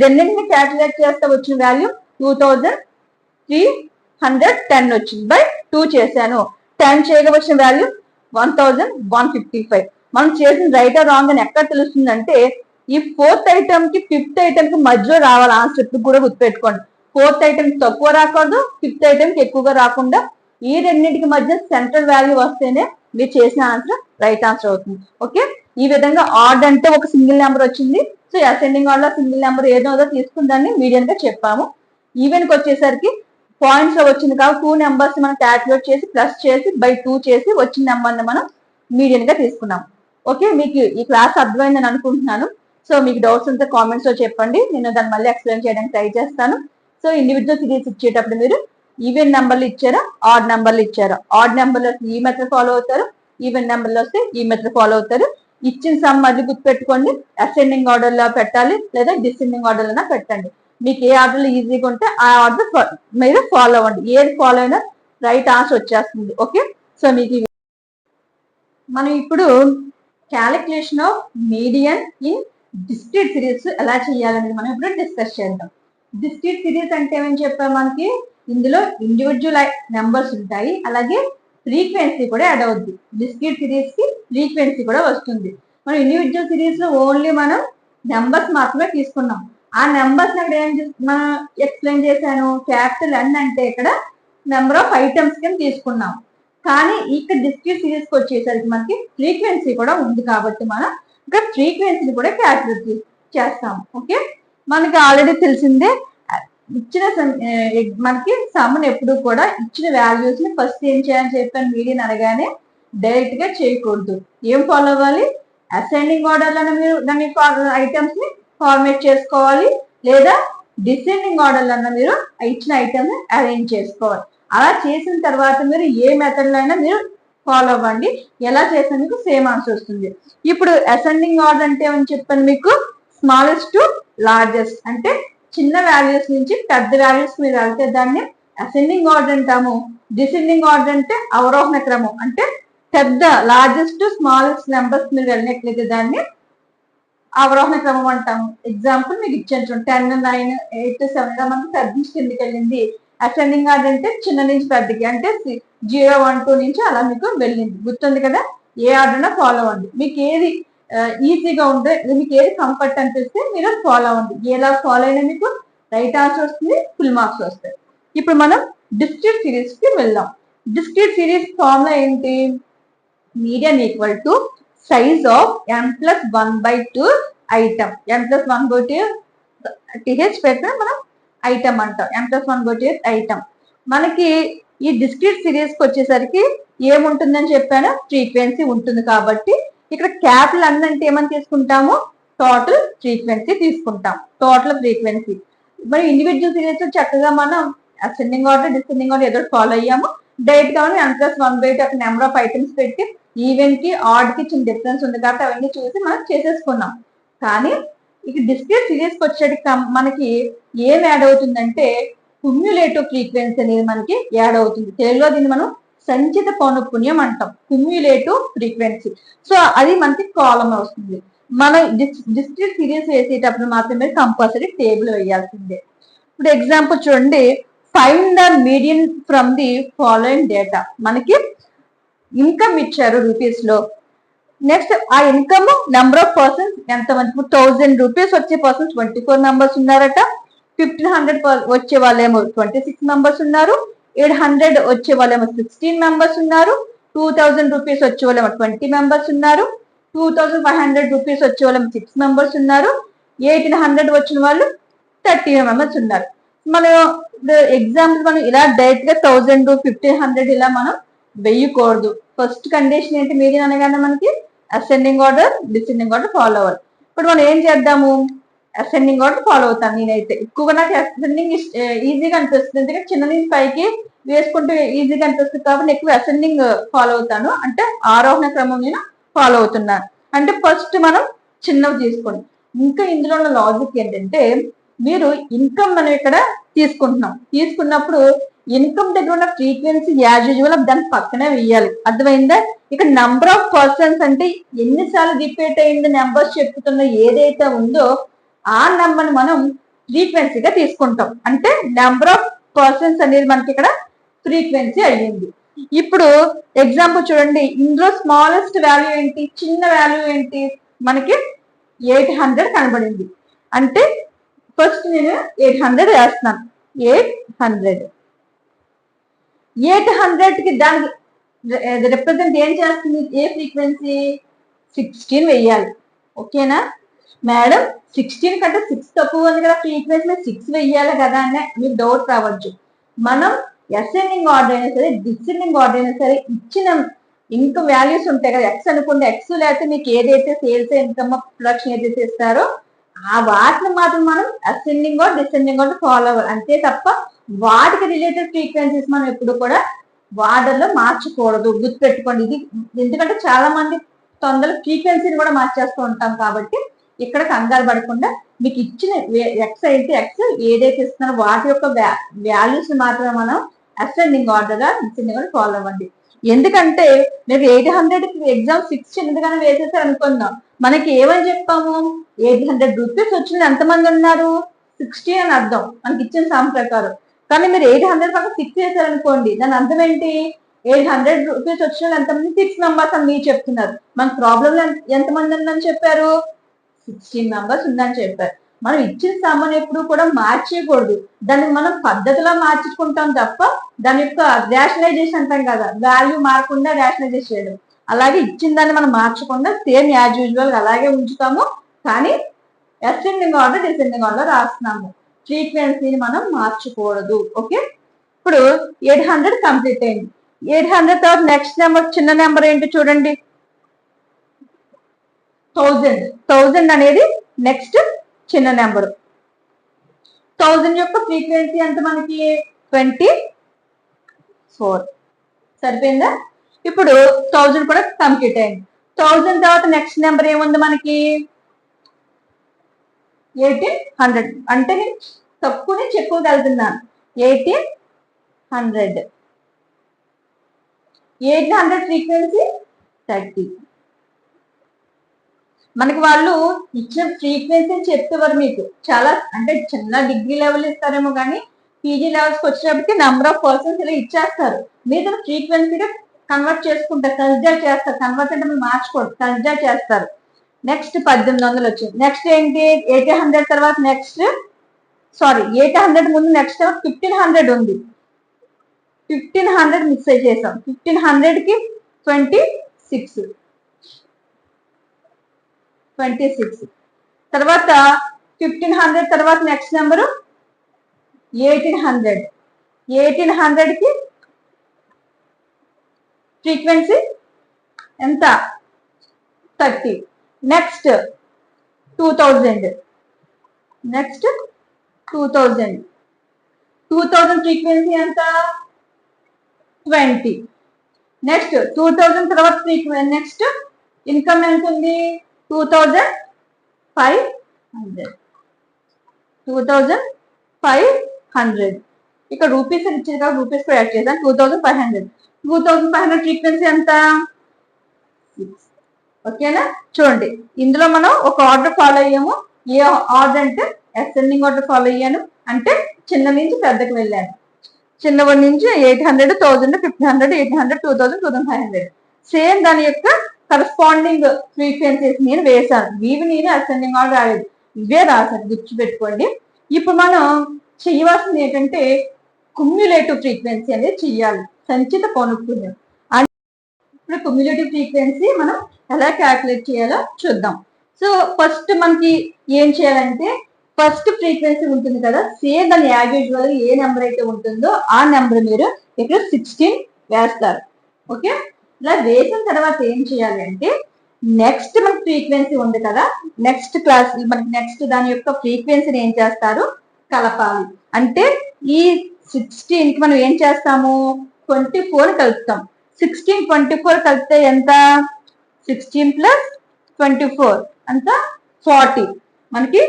రెండింటిని క్యాల్కులేట్ చేస్తే వచ్చిన వాల్యూ 2310 వచ్చింది. బై 2 చేశాను, 10 చేయగా వచ్చిన వాల్యూ 1155. మనం చేసిన రైట్ ఆర్ రాంగ్ అని ఎక్కడ తెలుస్తుందంటే ఈ ఫోర్త్ ఐటమ్ కి ఫిఫ్త్ ఐటమ్ కి మధ్యలో రావాలి ఆన్సర్. ఇప్పుడు కూడా గుర్తుపెట్టుకోండి, ఫోర్త్ ఐటమ్ తక్కువ రాకూడదు, ఫిఫ్త్ ఐటమ్ కి ఎక్కువగా రాకుండా ఈ రెండింటికి మధ్య సెంట్రల్ వాల్యూ వస్తేనే మీరు చేసిన ఆన్సర్ రైట్ ఆన్సర్ అవుతుంది. ఓకే, ఈ విధంగా ఆడ్ అంటే ఒక సింగిల్ నెంబర్ వచ్చింది, సో అసెండింగ్ ఆర్డర్ లో సింగిల్ నెంబర్ ఏదో తీసుకుందాన్ని మీడియన్ గా చెప్పాము. ఈవెన్ కి వచ్చేసరికి పాయింట్స్ లో వచ్చింది కాబట్టి 2 నెంబర్స్ మనం క్యాల్కులేట్ చేసి ప్లస్ చేసి బై 2 చేసి వచ్చిన నెంబర్ ని మనం మీడియన్ గా తీసుకున్నాం. ఓకే, మీకు ఈ క్లాస్ అర్థమైందని అనుకుంటున్నాను. సో మీకు డౌట్స్ ఉంటే కామెంట్స్ లో చెప్పండి, నేను దాన్ని మళ్ళీ ఎక్స్ప్లెయిన్ చేయడానికి ట్రై చేస్తాను. సో ఇండివిజువల్ సిరీస్ ఇచ్చేటప్పుడు మీరు ఈవెన్ నెంబర్లు ఇచ్చారా ఆడ్ నెంబర్లు ఇచ్చారా, ఆడ్ నెంబర్లు వస్తే ఈ మెథడ్ ఫాలో అవుతారు, ఈవెన్ నెంబర్లు వస్తే ఈ మెథడ్ ఫాలో అవుతారు. ఇచ్చిన సమ్ మళ్ళీ గుర్తుపెట్టుకోండి, అసెండింగ్ ఆర్డర్ లో పెట్టాలి లేదా డిసెండింగ్ ఆర్డర్ లోనా పెట్టండి. మీకు ఏ ఆర్డర్ లో ఈజీగా ఉంటే ఆ ఆర్డర్ మీరు ఫాలో అవ్వండి, ఏది ఫాలో అయినా రైట్ ఆన్సర్ వచ్చేస్తుంది. ఓకే, సో మీకు మనం ఇప్పుడు calculation of median in discrete series ఎలా చేయాలనేది మనం ఇప్పుడు డిస్కస్ చేద్దాం. డిస్క్రీట్ సిరీస్ అంటే ఏమని చెప్పాం, మనకి ఇందులో ఇండివిజువల్ నెంబర్స్ ఉంటాయి, అలాగే ఫ్రీక్వెన్సీ కూడా యాడ్ అవుద్ది. డిస్క్రీట్ సిరీస్ కి ఫ్రీక్వెన్సీ కూడా వస్తుంది. మనం ఇండివిజువల్ సిరీస్ లో ఓన్లీ మనం నెంబర్స్ మాత్రమే తీసుకున్నాం. ఆ నెంబర్స్ అక్కడ ఏం మనం ఎక్స్ప్లెయిన్ చేశాను, క్యాపిటల్ N అంటే ఇక్కడ నెంబర్ ఆఫ్ ఐటమ్స్ కింద తీసుకున్నాం. కానీ ఇక్కడ డిస్క్రీట్ సిరీస్ కి వచ్చేసరికి మనకి ఫ్రీక్వెన్సీ కూడా ఉంది కాబట్టి మనం ఇక్కడ ఫ్రీక్వెన్సీ కూడా క్యాల్కులేట్ చేస్తాం. ఓకే, మనకి ఆల్రెడీ తెలిసిందే ఇచ్చిన మనకి సమ్ ఎప్పుడు కూడా ఇచ్చిన వాల్యూస్ ని ఫస్ట్ ఏం చేయాలని చెప్పాను, మీడియన్ అనగానే డైరెక్ట్ గా చేయకూడదు. ఏం ఫాలో అవ్వాలి, అసెండింగ్ ఆర్డర్ లోనే మీరు దాని ఐటమ్స్ ని ఫార్మేట్ చేసుకోవాలి, లేదా డిసెండింగ్ ఆర్డర్ లోనే మీరు ఇచ్చిన ఐటమ్ ని అరేంజ్ చేసుకోవాలి. అలా చేసిన తర్వాత మీరు ఏ మెథడ్ లో అయినా మీరు ఫాలో అవ్వండి, ఎలా చేసినా మీకు సేమ్ ఆన్సర్ వస్తుంది. ఇప్పుడు అసెండింగ్ ఆర్డర్ అంటే ఏమని చెప్పాను మీకు, స్మాలెస్ట్ టు లార్జెస్ట్, అంటే చిన్న వాల్యూస్ నుంచి పెద్ద వాల్యూస్ మీరు వెళ్తే దాన్ని అసెండింగ్ ఆర్డర్ అంటాము. డిసెండింగ్ ఆర్డర్ అంటే అవరోహణ క్రమం, అంటే పెద్ద లార్జెస్ట్ టు స్మాలెస్ట్ నెంబర్స్ మీరు వెళ్ళినట్లయితే దాన్ని అవరోహణ క్రమం అంటాము. ఎగ్జాంపుల్ మీకు ఇచ్చాను, 10 9 8 7 మనకి పెద్ద నుంచి కిందికి వెళ్ళింది. అసెండింగ్ ఆర్డర్ అంటే చిన్న నుంచి పెద్దకి, అంటే 0 1 2 నుంచి అలా మీకు వెళ్ళింది. గుర్తుంది కదా, ఏ ఆర్డర్ ఫాలో అవ్వండి, మీకు ఏది ఈజీగా ఉంటే, మీకు ఏది కంఫర్ట్ అనిపిస్తే మీరు ఫాలో అవ్వండి. ఎలా ఫాలో అయినా మీకు రైట్ ఆన్సర్ వస్తుంది, ఫుల్ మార్క్స్ వస్తాయి. ఇప్పుడు మనం డిస్క్రీట్ సిరీస్ కి వెళ్దాం. డిస్క్రీట్ సిరీస్ ఫార్ములా ఏంటి, median equal to size of n+1/2 item. n+1/2 th పెట్టిన మనం ఐటమ్ అంటాం, n+1/2 ఐటమ్. మనకి ఈ డిస్క్రీట్ సిరీస్ కి వచ్చేసరికి ఏముంటుందని చెప్పాను, ఫ్రీక్వెన్సీ ఉంటుంది. కాబట్టి ఇక్కడ క్యాపిటల్ N అంటే ఏమని తీసుకుంటాము, టోటల్ ఫ్రీక్వెన్సీ తీసుకుంటాం, టోటల్ ఫ్రీక్వెన్సీ. మరి ఇండివిజువల్ సిరీస్ లో చక్కగా మనం అసెండింగ్ ఆర్డర్ డిసెండింగ్ ఆర్డర్ ఏదో ఫాలో అయ్యాము, డైరెక్ట్ గా n+1/2 అక్కడ నెంబర్ ఆఫ్ ఐటమ్స్ పెట్టి ఈవెన్ కి ఆడ్ కి చిన్న డిఫరెన్స్ ఉంది కాబట్టి అవన్నీ చూసి మనం చేసేసుకున్నాం. కానీ ఇక డిస్క్రీట్ సిరీస్ కి వచ్చేటికి మనకి ఏం యాడ్ అవుతుందంటే కుమ్యులేటివ్ ఫ్రీక్వెన్సీ అనేది మనకి యాడ్ అవుతుంది. తెలుగులో దీన్ని మనం సంచిత పౌనఃపున్యం అంటాం, కుమ్యులేటివ్ ఫ్రీక్వెన్సీ. సో అది మనకి కాలం వస్తుంది. మనం డిస్క్రీట్ సిరీస్ వేసేటప్పుడు మాత్రమే కంపల్సరీ టేబుల్ వేయాల్సిందే. ఇప్పుడు ఎగ్జాంపుల్ చూడండి, find the median from the following data. మనకి ఇన్కమ్ ఇచ్చారు రూపీస్ లో. నెక్స్ట్ ఆ ఇన్కమ్ నెంబర్ ఆఫ్ పర్సన్స్ ఎంతమంది, 1000 రూపీస్ వచ్చే పర్సన్స్ 24 మెంబర్స్ ఉన్నారట. 1500 వచ్చే వాళ్ళేమో 26 మెంబర్స్ ఉన్నారు. 800 వచ్చే వాళ్ళేమో 16 మెంబర్స్ ఉన్నారు. 2000 రూపీస్ వచ్చే వాళ్ళేమో 20 మెంబర్స్ ఉన్నారు. 2500 రూపీస్ వచ్చే వాళ్ళేమో 6 మెంబర్స్ ఉన్నారు. 1800 వచ్చిన వాళ్ళు 30 మెంబర్స్ ఉన్నారు. మనం ఎగ్జాంపుల్ మనం ఇలా డైరెక్ట్ గా 1000 1500 ఇలా మనం వేయకూడదు. ఫస్ట్ కండిషన్ ఏంటి, మీడియన్ అనగానే మనకి ascending order descending order follow అవ్వాలి. ఇప్పుడు మనం ఏం చేద్దాము, అసెండింగ్ ఆర్డర్ ఫాలో అవుతాను నేనైతే. ఎక్కువగా నాకు అసెండింగ్ ఈజీగా అనిపిస్తుంది, ఎందుకంటే చిన్న నుంచి పైకి వేసుకుంటే ఈజీగా అనిపిస్తుంది కాబట్టి ఎక్కువ అసెండింగ్ ఫాలో అవుతాను. అంటే ఆరోహణ క్రమం నేను ఫాలో అవుతున్నాను. అంటే ఫస్ట్ మనం చిన్నవి తీసుకోండి. ఇంకా ఇందులో ఉన్న లాజిక్ ఏంటంటే, మీరు ఇన్కమ్ మనం ఇక్కడ తీసుకున్నప్పుడు ఇన్కమ్ దగ్గర ఉన్న ఫ్రీక్వెన్సీ యాజ్ యూజువల్ దాని పక్కనే వేయాలి. అర్థమైందా? ఇక నెంబర్ ఆఫ్ పర్సన్స్ అంటే ఎన్నిసార్లు రిపీట్ అయింది నెంబర్స్ చెప్తున్న ఏదైతే ఉందో ఆ నెంబర్ మనం ఫ్రీక్వెన్సీగా తీసుకుంటాం. అంటే నెంబర్ ఆఫ్ పర్సన్స్ అనేది మనకి ఇక్కడ ఫ్రీక్వెన్సీ అయ్యింది. ఇప్పుడు ఎగ్జాంపుల్ చూడండి, ఇందులో స్మాలెస్ట్ వాల్యూ ఏంటి, చిన్న వాల్యూ ఏంటి, మనకి 800 కనబడింది. అంటే ఫస్ట్ నేను 800 వేస్తున్నాను. 800 కి దానికి రిప్రజెంట్ ఏం చేస్తుంది, ఏ ఫ్రీక్వెన్సీ 16 వెయ్యాలి. ఓకేనా మేడం, 16 కంటే 6 తక్కువ ఉంది కదా, ఫ్రీక్వెన్సీ 6 వెయ్యాలి కదా అని మీకు డౌట్ రావచ్చు. మనం అసెండింగ్ ఆర్డర్ అయినా సరే డిసెండింగ్ ఆర్డర్ అయినా సరే ఇచ్చిన ఇన్కమ్ వాల్యూస్ ఉంటాయి కదా, ఎక్స్ అనుకోండి, ఎక్స్ లేకపోతే మీకు ఏదైతే సేల్స్ ఇన్కమ్ ప్రొడక్షన్ ఏదైతే ఇస్తారో ఆ వాటిని మాత్రం మనం ascending are descending order follow అవ్వాలి. అంతే తప్ప వాటికి రిలేటెడ్ ఫ్రీక్వెన్సీస్ మనం ఎప్పుడు కూడా వార్డర్లో మార్చకూడదు. గుర్తుపెట్టుకోండి ఇది, ఎందుకంటే చాలా మంది తొందరగా ఫ్రీక్వెన్సీని కూడా మార్చేస్తూ ఉంటాం. కాబట్టి ఇక్కడ కంగారు పడకుండా మీకు ఇచ్చిన ఎక్స్ అయితే ఎక్స్ ఏదైతే ఇస్తున్నారో వాటి యొక్క వాల్యూస్ మాత్రం మనం అసెండింగ్ ఆర్డర్ గా డిసెండింగ్ ఆర్డర్ ఫాలో అవ్వండి. ఎందుకంటే మీరు 800 ఎగ్జామ్ 6 ఎందుకని వేసేసారు అనుకుందాం, మనకి ఏమని చెప్పాము, 800 రూపీస్ వచ్చిన ఎంతమంది ఉన్నారు, 60 అని అర్థం మనకి ఇచ్చిన సమ్ ప్రకారం. కానీ మీరు 800 పక్కన 6 వేసారనుకోండి, దాని అర్థం ఏంటి, 800 రూపీస్ వచ్చిన ఎంతమంది 6 మెంబర్స్ అని మీరు చెప్తున్నారు. మన ప్రాబ్లం ఎంతమంది ఉందని చెప్పారు, 16 మెంబర్స్ ఉందని చెప్పారు. మనం ఇచ్చిన సమ్మని ఎప్పుడు కూడా మార్చేయకూడదు, దాన్ని మనం పద్ధతిలో మార్చుకుంటాం తప్ప దాని యొక్క రేషనలైజేషన్ అంటాం కదా, వాల్యూ మారకుండా రేషనలైజేషన్ చేయడం. అలాగే ఇచ్చిన దాన్ని మనం మార్చకుండా సేమ్ యాజ్ యూజువల్ అలాగే ఉంచుతాము. కానీ అసెండింగ్ ఆర్డర్ డిసెండింగ్ ఆర్డర్ రాస్తున్నాము, ఫ్రీక్వెన్సీని మనం మార్చకూడదు. ఓకే, ఇప్పుడు 800 కంప్లీట్ అయింది. 800 తర్వాత నెక్స్ట్ నెంబర్ చిన్న నెంబర్ ఏంటి చూడండి, 1000 అనేది నెక్స్ట్ చిన్న నెంబర్. 1000 యొక్క ఫ్రీక్వెన్సీ ఎంత మనకి 24. సరిపోయిందా? ఇప్పుడు 1000 కూడా కంప్లీట్ అయింది. 1000 తర్వాత నెక్స్ట్ నెంబర్ ఏముంది మనకి 1800. అంటే నేను తక్కువనే చెప్పుకోగలుగుతున్నాను, 1800. 1800 ఫ్రీక్వెన్సీ 30. మనకి వాళ్ళు ఇచ్చిన ఫ్రీక్వెన్సీ చెప్తేవారు మీకు చాలా, అంటే చిన్న డిగ్రీ లెవెల్ ఇస్తారేమో కానీ పీజీ లెవెల్స్కి వచ్చేటప్పటికి నెంబర్ ఆఫ్ పర్సన్స్ ఇలా ఇచ్చేస్తారు. మీరు ఫ్రీక్వెన్సీగా కన్వర్ట్ చేసుకుంటారు, కన్సిడర్ చేస్తారు. కన్వర్ట్ అంటే మీరు మార్చుకోండి, కన్సిడర్ చేస్తారు. నెక్స్ట్ 1800 వచ్చింది. నెక్స్ట్ ఏంటి 1800 తర్వాత నెక్స్ట్ 800 ముందు నెక్స్ట్ 1500 ఉంది. 1500 మిస్ చేసాం. 1500 కి 26 తర్వాత 1500 తర్వాత నెక్స్ట్ నెంబర్ 1800. 1800 కి ఫ్రీక్వెన్సీ ఎంత 30. నెక్స్ట్ 2000. 2000 ఫ్రీక్వెన్సీ ఎంత 20. నెక్స్ట్ 2000 తర్వాత ఫ్రీక్వెన్సీ, నెక్స్ట్ ఇన్కమ్ ఎంత ఉంది 2500. 2500 ఇక్కడ రూపీస్ ఇచ్చింది కాబట్టి రూపీస్ యాడ్ చేద్దాం. 2500 ఫ్రీక్వెన్సీ ఎంత? ఓకేనా? చూడండి, ఇందులో మనం ఒక ఆర్డర్ ఫాలో అయ్యాము. ఏ ఆర్డర్ అంటే అసెండింగ్ ఆర్డర్ ఫాలో అయ్యాను, అంటే చిన్న నుంచి పెద్దకి వెళ్ళాను. చిన్నవాడి నుంచి 800, 1000, 1500, 800, 2000, 2500 సేమ్ దాని యొక్క కరస్పాండింగ్ ఫ్రీక్వెన్సీస్ నేను వేసాను. ఇవి నేను అసెండింగ్ ఆర్డర్ రాలేదు, ఇవే రాశాను, గుర్తుపెట్టుకోండి. ఇప్పుడు మనం చేయవలసింది ఏంటంటే క్యుమ్యులేటివ్ ఫ్రీక్వెన్సీ అనేది చెయ్యాలి, సంచిత పౌనఃపున్యం. ఇప్పుడు క్యుమ్యులేటివ్ ఫ్రీక్వెన్సీ మనం ఎలా క్యాల్కులేట్ చేయాలో చూద్దాం. సో ఫస్ట్ మనకి ఏం చేయాలంటే, ఫస్ట్ ఫ్రీక్వెన్సీ ఉంటుంది కదా, సేమ్ దాని యావరేజ్ ఏ నెంబర్ అయితే ఉంటుందో ఆ నెంబర్ మీరు ఇక్కడ 16 వేస్తారు. ఓకే, ఇలా వేసిన తర్వాత ఏం చేయాలి అంటే, నెక్స్ట్ మనకి ఫ్రీక్వెన్సీ ఉంది కదా, నెక్స్ట్ క్లాస్ మనకి నెక్స్ట్ దాని యొక్క ఫ్రీక్వెన్సీని ఏం చేస్తారు, కలపాలి. అంటే ఈ 16 కి మనం ఏం చేస్తాము, 24 కలుపుతాం. 16, 24 కలిపితే ఎంత? 16 ప్లస్ 24 అంత 40. మనకి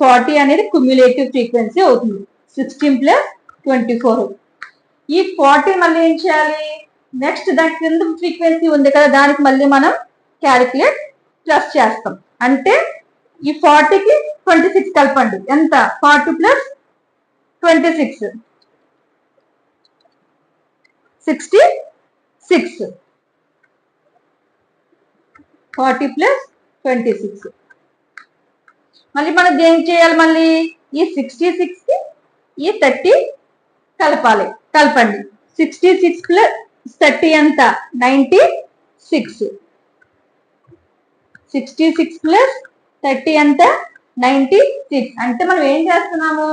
40 అనేది క్యుమ్యులేటివ్ ఫ్రీక్వెన్సీ అవుతుంది. 16 ప్లస్ 24. ఈ 40 మళ్ళీ ఏం చేయాలి, నెక్స్ట్ దాని కింద ఫ్రీక్వెన్సీ ఉంది కదా, దానికి మళ్ళీ మనం క్యాలిక్యులేట్ ప్లస్ చేస్తాం. అంటే ఈ 40కి 26 కలపండి. ఎంత? 40 ప్లస్ 26 66. 40 ప్లస్ 26. మళ్ళీ మనం ఏం చేయాలి, మళ్ళీ ఈ 66 కి ఈ 30 కలపాలి. కలపండి. 66 ప్లస్ 30 ఎంత? 96. 66 ప్లస్ 30 ఎంత? 96. అంటే మనం ఏం చేస్తున్నాము,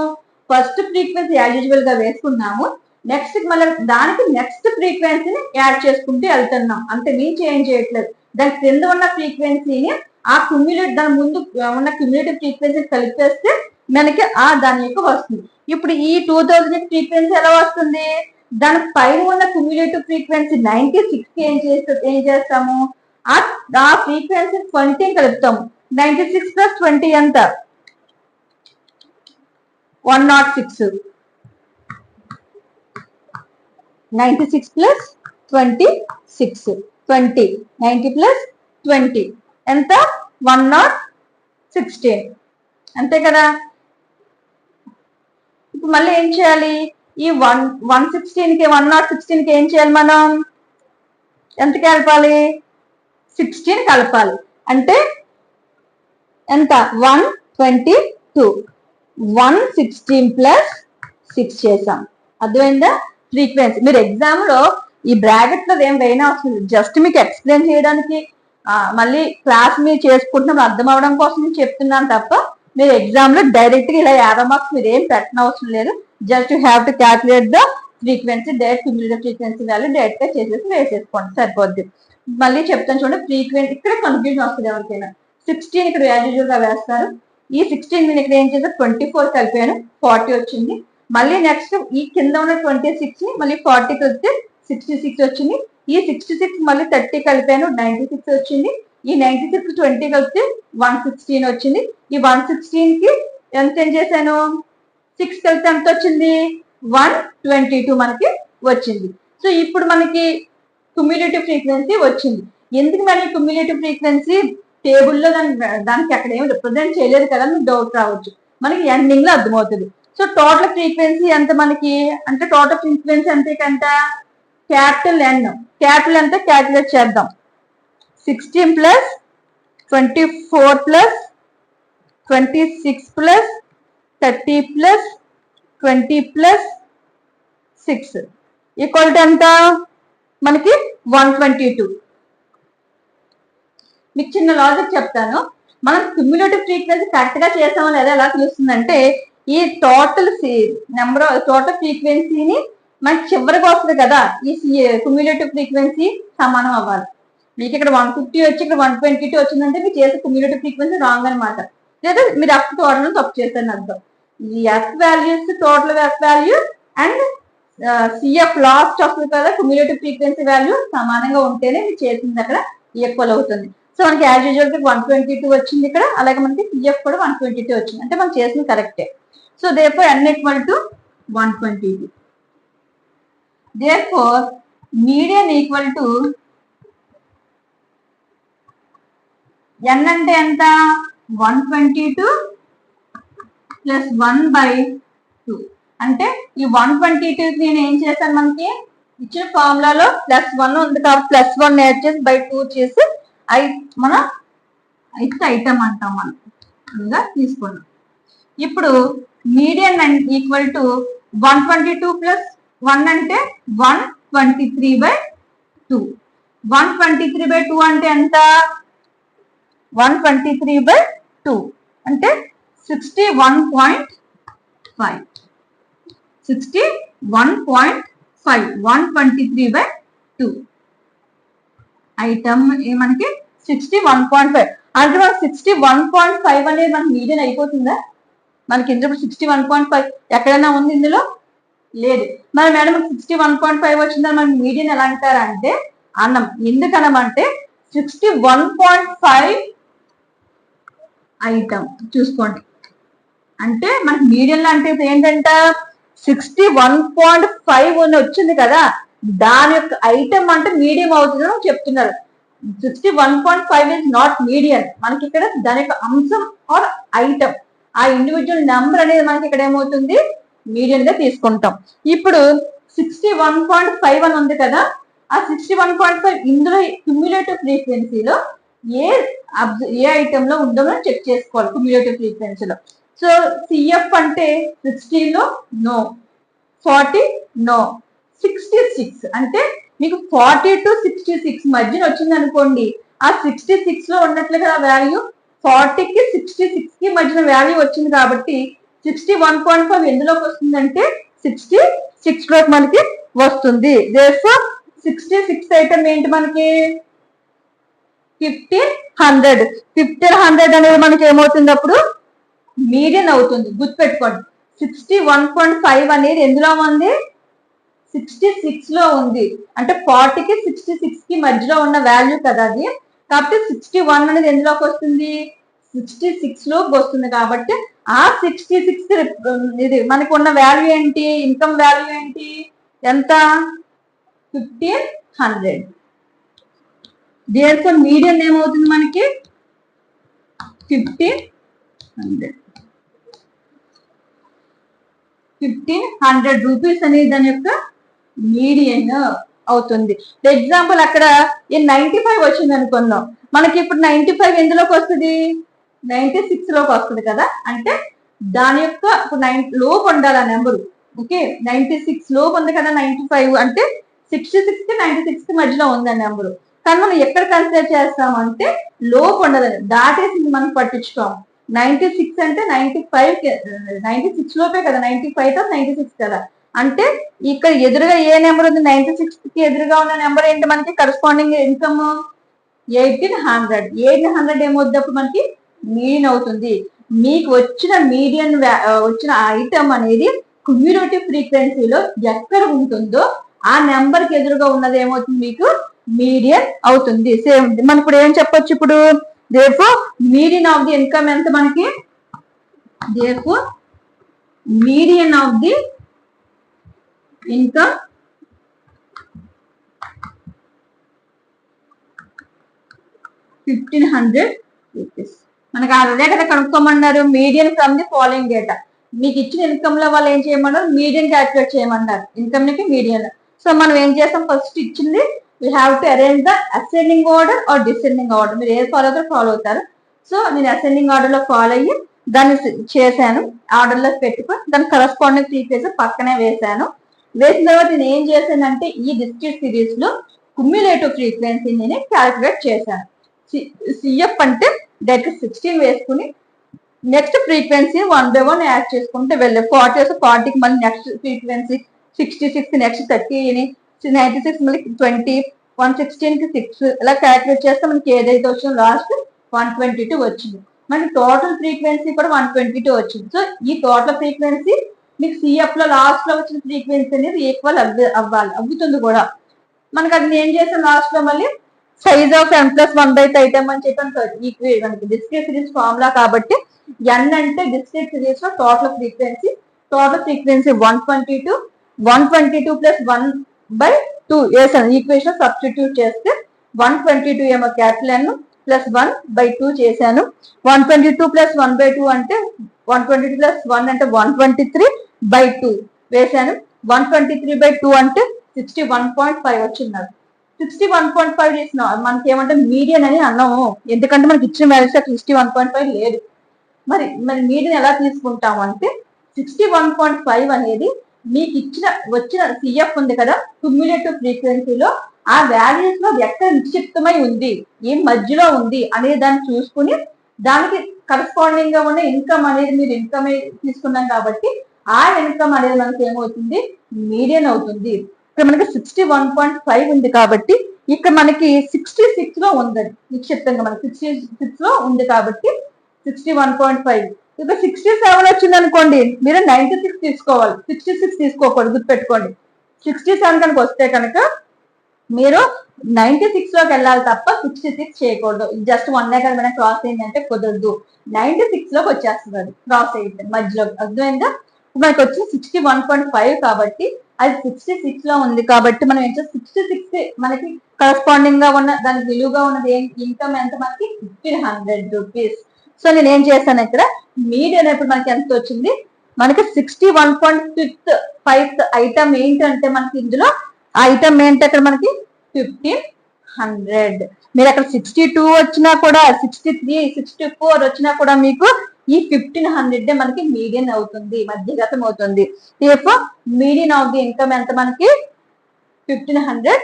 ఫస్ట్ ఫ్రీక్వెన్సీ యాజ్ యూజువల్ గా వేసుకున్నాము, నెక్స్ట్ మళ్ళీ దానికి నెక్స్ట్ ఫ్రీక్వెన్సీని యాడ్ చేసుకుంటూ వెళ్తున్నాం. అంటే మించి ఏం చేయట్లేదు. దాని క్రింద ఉన్న ఫ్రీక్వెన్సీని ఆ క్యుమ్యులేట్ దాని ముందు ఉన్న క్యుమ్యులేటివ్ ఫ్రీక్వెన్సీ కలిపేస్తే మనకి ఆ దాని యొక్క వస్తుంది. ఇప్పుడు ఈ 2000 ఫ్రీక్వెన్సీ ఎలా వస్తుంది, దాని పైన ఉన్న క్యుమ్యులేటివ్ ఫ్రీక్వెన్సీ 96 కి ఏం చేస్తాము, ఆ ఫ్రీక్వెన్సీ 20 కలుపుతాము. 96 ప్లస్ 20 ఎంత? 106. 96 ప్లస్ 26. 20. 90 ప్లస్ 20 ఎంత? 116. అంతే కదా. ఇప్పుడు మళ్ళీ ఏం చేయాలి, ఈ 116కి 116కి ఏం చేయాలి, మనం ఎంత కలపాలి, 16 కలపాలి. అంటే ఎంత? 122. 116 ప్లస్ 6 చేసాం. అర్థమైందా ఫ్రీక్వెన్సీ? మీరు ఎగ్జామ్ లో ఈ బ్రాకెట్ లో ఏం వేయనా అవసరం లేదు, జస్ట్ మీకు ఎక్స్ప్లెయిన్ చేయడానికి, మళ్ళీ క్లాస్ మీరు చేసుకుంటున్నప్పుడు అర్థం అవడం కోసం నేను చెప్తున్నాను తప్ప మీరు ఎగ్జామ్ లో డైరెక్ట్ గా ఇలా 50 మార్క్స్ మీరు ఏం పెట్టనవసరం లేదు. Just you have to calculate the frequency, direct cumulative frequency value direct గా చేసేసి వేసేసుకోండి, సరిపోద్ది. మళ్ళీ చెప్తాను చూడండి, ఫ్రీక్వెన్సీ ఇక్కడ కన్ఫ్యూజన్ వస్తుంది ఎవరికైనా. 16 ఇక్కడ యాజ్ యూజువల్ గా వేస్తారు. ఈ 16 నేను ఇక్కడ ఏం చేశాను, 24 కలిపాను, 40 వచ్చింది. మళ్ళీ నెక్స్ట్ ఈ కింద ఉన్న 26 ని మళ్ళీ 40 కలిపితే 66 వచ్చింది. ఈ 66 మళ్ళీ 30 కలిపాను, 96 వచ్చింది. ఈ 96 20 కలిపితే 116 వచ్చింది. ఈ 116 కి ఎంత ఏం చేశాను, 6 కలిపితే ఎంత వచ్చింది, 122 మనకి వచ్చింది. సో ఇప్పుడు మనకి క్యుమ్యులేటివ్ ఫ్రీక్వెన్సీ వచ్చింది. ఎందుకు మరి క్యుమ్యులేటివ్ ఫ్రీక్వెన్సీ టేబుల్లో దానికి అక్కడ ఏమి రిప్రజెంట్ చేయలేదు కదా మీకు డౌట్ రావచ్చు. మనకి ఎండింగ్ లో అర్థమవుతుంది. సో టోటల్ ఫ్రీక్వెన్సీ ఎంత మనకి అంటే, టోటల్ ఫ్రీక్వెన్సీ అంతే కంట క్యాపిటల్ ఎన్. క్యాపిటల్ ఎంత క్యాల్కులేట్ చేద్దాం. 16 plus 24 plus 26 plus 30 plus 20 plus 6 equal to ఎంత మనకి 122. మీకు చిన్న లాజిక్ చెప్తాను. మనం క్యుమ్యులేటివ్ ఫ్రీక్వెన్సీ కరెక్ట్ గా చేసామో లేదా ఎలా తెలుస్తుందంటే, ఈ టోటల్ నెంబర్ టోటల్ ఫ్రీక్వెన్సీని మనకి చివరికి వస్తుంది కదా, ఈ క్యుమ్యులేటివ్ ఫ్రీక్వెన్సీ సమానం అవ్వాలి. మీకు ఇక్కడ 150 వచ్చి ఇక్కడ 122 వచ్చిందంటే మీరు చేసే క్యుమ్యులేటివ్ ఫ్రీక్వెన్సీ రాంగ్ అనమాట, లేదా మీరు అప్ టోటల్ తప్పు చేస్తారని అర్థం. ఈ F values, total F value and CF last వస్తుంది కదా, క్యుములేటివ్ ఫ్రీక్వెన్సీ వాల్యూ సమానంగా ఉంటేనే మీరు చేసింది అక్కడ ఈక్వల్ అవుతుంది. సో మనకి యాజ్ యూజువల్ 122 వచ్చింది ఇక్కడ, అలాగే మనకి సిఎఫ్ కూడా 122 వచ్చింది, అంటే మనం చేసింది కరెక్టే. So therefore n equal to 122. therefore median equal to n అంటే ఎంత, 122 ప్లస్ 1/2. అంటే ఈ 122 నేను ఏం చేశాను, మనకి ఇచ్చిన ఫార్ములాలో +1 ఉంది కాబట్టి +1 యాడ్ చేసి /2 చేసి మన ఐటమ్ అంటాం మనం ఇంకా తీసుకున్నాం. ఇప్పుడు మీడియన్ ఈక్వల్ టు 122 ప్లస్ 1 అంటే 123/2. 123/2 అంటే ఎంత, 123/2 అంటే 61.5. 61.5 123/2 ఐటమ్ మనకి 61.5. అంటే మనకి 61.5 అనేది మనకి మీడియన్ అయిపోతుందా, మనకి ఇందులో 61.5 ఎక్కడైనా ఉంది, ఇందులో లేదు. మరి మేడం 61.5 వచ్చిందని మనకి మీడియన్ ఎలా అంటారంటే అన్నం, ఎందుకనమంటే 61.5 ఐటమ్ చూసుకోండి. అంటే మనకి మీడియన్ అంటే ఏంటంట 61.5 అని వచ్చింది కదా, దాని యొక్క ఐటమ్ అంటే మీడియం అవుతుందని చెప్తున్నారు. 61.5 ఇస్ నాట్ మీడియన్, మనకి ఇక్కడ దాని యొక్క అంశం ఆర్ ఐటమ్, ఆ ఇండివిజువల్ నెంబర్ అనేది మనకి ఇక్కడ ఏమవుతుంది, మీడియన్ గా తీసుకుంటాం. ఇప్పుడు 61.5 అని ఉంది కదా, ఆ 61.5 ఇందులో క్యుములేటివ్ ఫ్రీక్వెన్సీలో ఏ ఐటమ్ లో ఉందో మనం చెక్ చేసుకోవాలి క్యుములేటివ్ ఫ్రీక్వెన్సీలో. సో సిఎఫ్ అంటే 60 లో నో, 40 నో, 66 అంటే మీకు 40 to 66 మధ్యన వచ్చింది అనుకోండి, ఆ 66 లో ఉన్నట్లుగా వాల్యూ 40కి 66కి మధ్యన వాల్యూ వచ్చింది కాబట్టి 61.5 ఎందులోకి వస్తుందంటే 66 లోకి మనకి వస్తుంది. therefore 66 ఐటమ్ ఏంటి మనకి 1500. 1500 అనేది మనకి ఏమవుతుంది అప్పుడు మీడియన్ అవుతుంది. గుర్తుపెట్టుకోండి 61.5 అనేది ఎందులో ఉంది, 66 లో ఉంది. అంటే 40కి 66కి మధ్యలో ఉన్న వాల్యూ కదా అది, కాబట్టి 61 అనేది ఎందులోకి వస్తుంది, 66 లోకి వస్తుంది. కాబట్టి ఆ 66 ఇది మనకు ఉన్న వాల్యూ ఏంటి, ఇన్కమ్ వాల్యూ ఏంటి, ఎంత 1500. therefore మీడియన్ ఏమవుతుంది మనకి 1500. 1500 రూపీస్ అనేది దాని యొక్క మీడియన్ అవుతుంది. ఎగ్జాంపుల్ అక్కడ 95 వచ్చింది అనుకుందాం, మనకి ఇప్పుడు 95 ఎందులోకి వస్తుంది, 96 లోకి వస్తుంది కదా, అంటే దాని యొక్క 9 లోపు ఉండాలి ఆ నెంబరు. ఓకే 96 లోపు ఉంది కదా, 95 అంటే 66 కి 96 కి మధ్యలో ఉంది ఆ నెంబరు. కానీ మనం ఎక్కడ కన్సిడర్ చేస్తామంటే లోపు ఉండదని, దాటేసి మనం పట్టించుకోము. 96 అంటే 96 లోపే కదా, 95 తో 96 కదా, అంటే ఇక్కడ ఎదురుగా ఏ నెంబర్ ఉంది, 96 కి ఎదురుగా ఉన్న నెంబర్ ఏంటి మనకి కరస్పాండింగ్ ఇన్కమ్ 1800. 1800 ఏమవుద్దప్పుడు మనకి మీడియన్ అవుతుంది. మీకు వచ్చిన మీడియన్ వచ్చిన ఐటమ్ అనేది క్యుములేటివ్ ఫ్రీక్వెన్సీలో ఎక్కడ ఉంటుందో ఆ నెంబర్ కి ఎదురుగా ఉన్నది ఏమవుతుంది, మీకు మీడియన్ అవుతుంది. సేమ్ మనం ఇప్పుడు ఏం చెప్పొచ్చు, ఇప్పుడు therefore median of the income ఎంత మనకి, therefore median of the income 1500 rupees. మనకు అదే కదా కనుక్కోమన్నారు, median from the following data. మీకు ఇచ్చిన ఇన్కమ్ లో వాళ్ళు ఏం చేయమన్నారు, మీడియన్ క్యాల్కులేట్ చేయమన్నారు, ఇన్కమ్ కి మీడియన్. సో మనం ఏం చేస్తాం, ఫస్ట్ ఇచ్చింది we have to arrange the ascending order or descending order. మీరు ఏది ఫాలో అవుతారో ఫాలో అవుతారు. సో నేను అసెండింగ్ ఆర్డర్ లో ఫాలో అయ్యి దాన్ని చేశాను, ఆర్డర్ లో పెట్టుకొని దాని కరస్పాండింగ్ ఫ్రీక్వెన్సీ పక్కనే వేశాను. వేసిన తర్వాత నేను ఏం చేశానంటే ఈ డిస్క్రీట్ సిరీస్ లో క్యుములేటివ్ ఫ్రీక్వెన్సీ నేను క్యాలిక్యులేట్ చేశాను. సిఎఫ్ అంటే డైరెక్ట్ 16 వేసుకుని నెక్స్ట్ ఫ్రీక్వెన్సీ 1 by 1 యాడ్ చేసుకుంటే వెళ్ళే 40కి మళ్ళీ నెక్స్ట్ ఫ్రీక్వెన్సీ 66 నెక్స్ట్ 30 96 మళ్ళీ 20 116 కి 6 ఇలా క్యాలిక్యులేట్ చేస్తే మనకి ఏదైతే వచ్చిందో లాస్ట్ 122 వచ్చింది. మనకి టోటల్ ఫ్రీక్వెన్సీ కూడా 122 వచ్చింది. సో ఈ టోటల్ ఫ్రీక్వెన్సీ మీకు సిఎఫ్ లో లాస్ట్ లో వచ్చిన ఫ్రీక్వెన్సీ అనేది ఈక్వల్ అవ్వాలి, అవుతుంది కూడా. మనకి అది ఏం చేసాం లాస్ట్ లో మళ్ళీ సైజ్ ఆఫ్ n+1/th ఐటమ్ అని చెప్పి మనకి డిస్క్రీట్ సిరీస్ ఫార్ములా కాబట్టి n అంటే డిస్క్రీట్ సిరీస్ లో టోటల్ ఫ్రీక్వెన్సీ 122 122 + 1/2 వేసాను. ఈక్వేషన్ సబ్స్టిట్యూట్ చేస్తే 122 ఏమో క్యాపిటల్ N +1/2 చేశాను. 122 + 1/2 అంటే 122 + 1 అంటే 123/2 వేశాను. 123/2 అంటే 61.5 వచ్చింది. 61.5 చేసిన మనకి ఏమంటే మీడియన్ అని అన్నాము, ఎందుకంటే మనకి ఇచ్చిన వాల్యూస్ అక్కడ 61.5 లేదు. మరి మీడియన్ ఎలా తీసుకుంటాము అంటే 61.5 అనేది మీకు వచ్చిన సిఎఫ్ ఉంది కదా, క్యుములేటివ్ ఫ్రీక్వెన్సీలో ఆ వాల్యూస్ లో ఎక్కడ నిక్షిప్తమై ఉంది, ఏం మధ్యలో ఉంది అనే దాన్ని చూసుకుని దానికి కరెస్పాండింగ్ గా ఉన్న ఇన్కమ్ అనేది మీరు ఇన్కమ్ తీసుకున్నాం కాబట్టి ఆ ఇన్కమ్ అనేది మనకి ఏమవుతుంది, మీడియన్ అవుతుంది. ఇక్కడ మనకి 61.5 ఉంది కాబట్టి ఇక్కడ మనకి 66 లో ఉందండి నిక్షిప్తంగా, మనకి 66 లో ఉంది కాబట్టి 61.5. ఇక 67 వచ్చింది అనుకోండి, మీరు 96 తీసుకోవాలి, 66 తీసుకోకూడదు, గుర్తుపెట్టుకోండి. 67 కనుక వస్తే కనుక మీరు 96 లోకి వెళ్ళాలి తప్ప 66 చేయకూడదు. జస్ట్ 1 కదా మనం క్రాస్ అయింది అంటే కుదరదు, 96 లోకి వచ్చేస్తుంది, అది క్రాస్ అయ్యింది మధ్యలో. అర్థమైందా? మనకి వచ్చి 61.5 కాబట్టి అది 66 లో ఉంది కాబట్టి మనం ఏం చేస్తాం, 66 మనకి కరెస్పాండింగ్ గా ఉన్న దానికి విలువగా ఉన్నది ఇన్కమ్ ఎంత మనకి 1500 రూపీస్. సో నేను ఏం చేశాను ఇక్కడ మీడియన్ ఇప్పుడు మనకి ఎంత వచ్చింది, మనకి 61.5 ఐటమ్ ఏంటంటే మనకి ఇందులో ఐటమ్ ఏంటి అక్కడ మనకి 1500. మీరు అక్కడ 62 వచ్చినా కూడా 63 64 వచ్చినా కూడా మీకు ఈ 1500 మనకి మీడియన్ అవుతుంది, మధ్యగతం అవుతుంది. మీడియన్ ఆఫ్ ది ఇన్కమ్ ఎంత మనకి 1500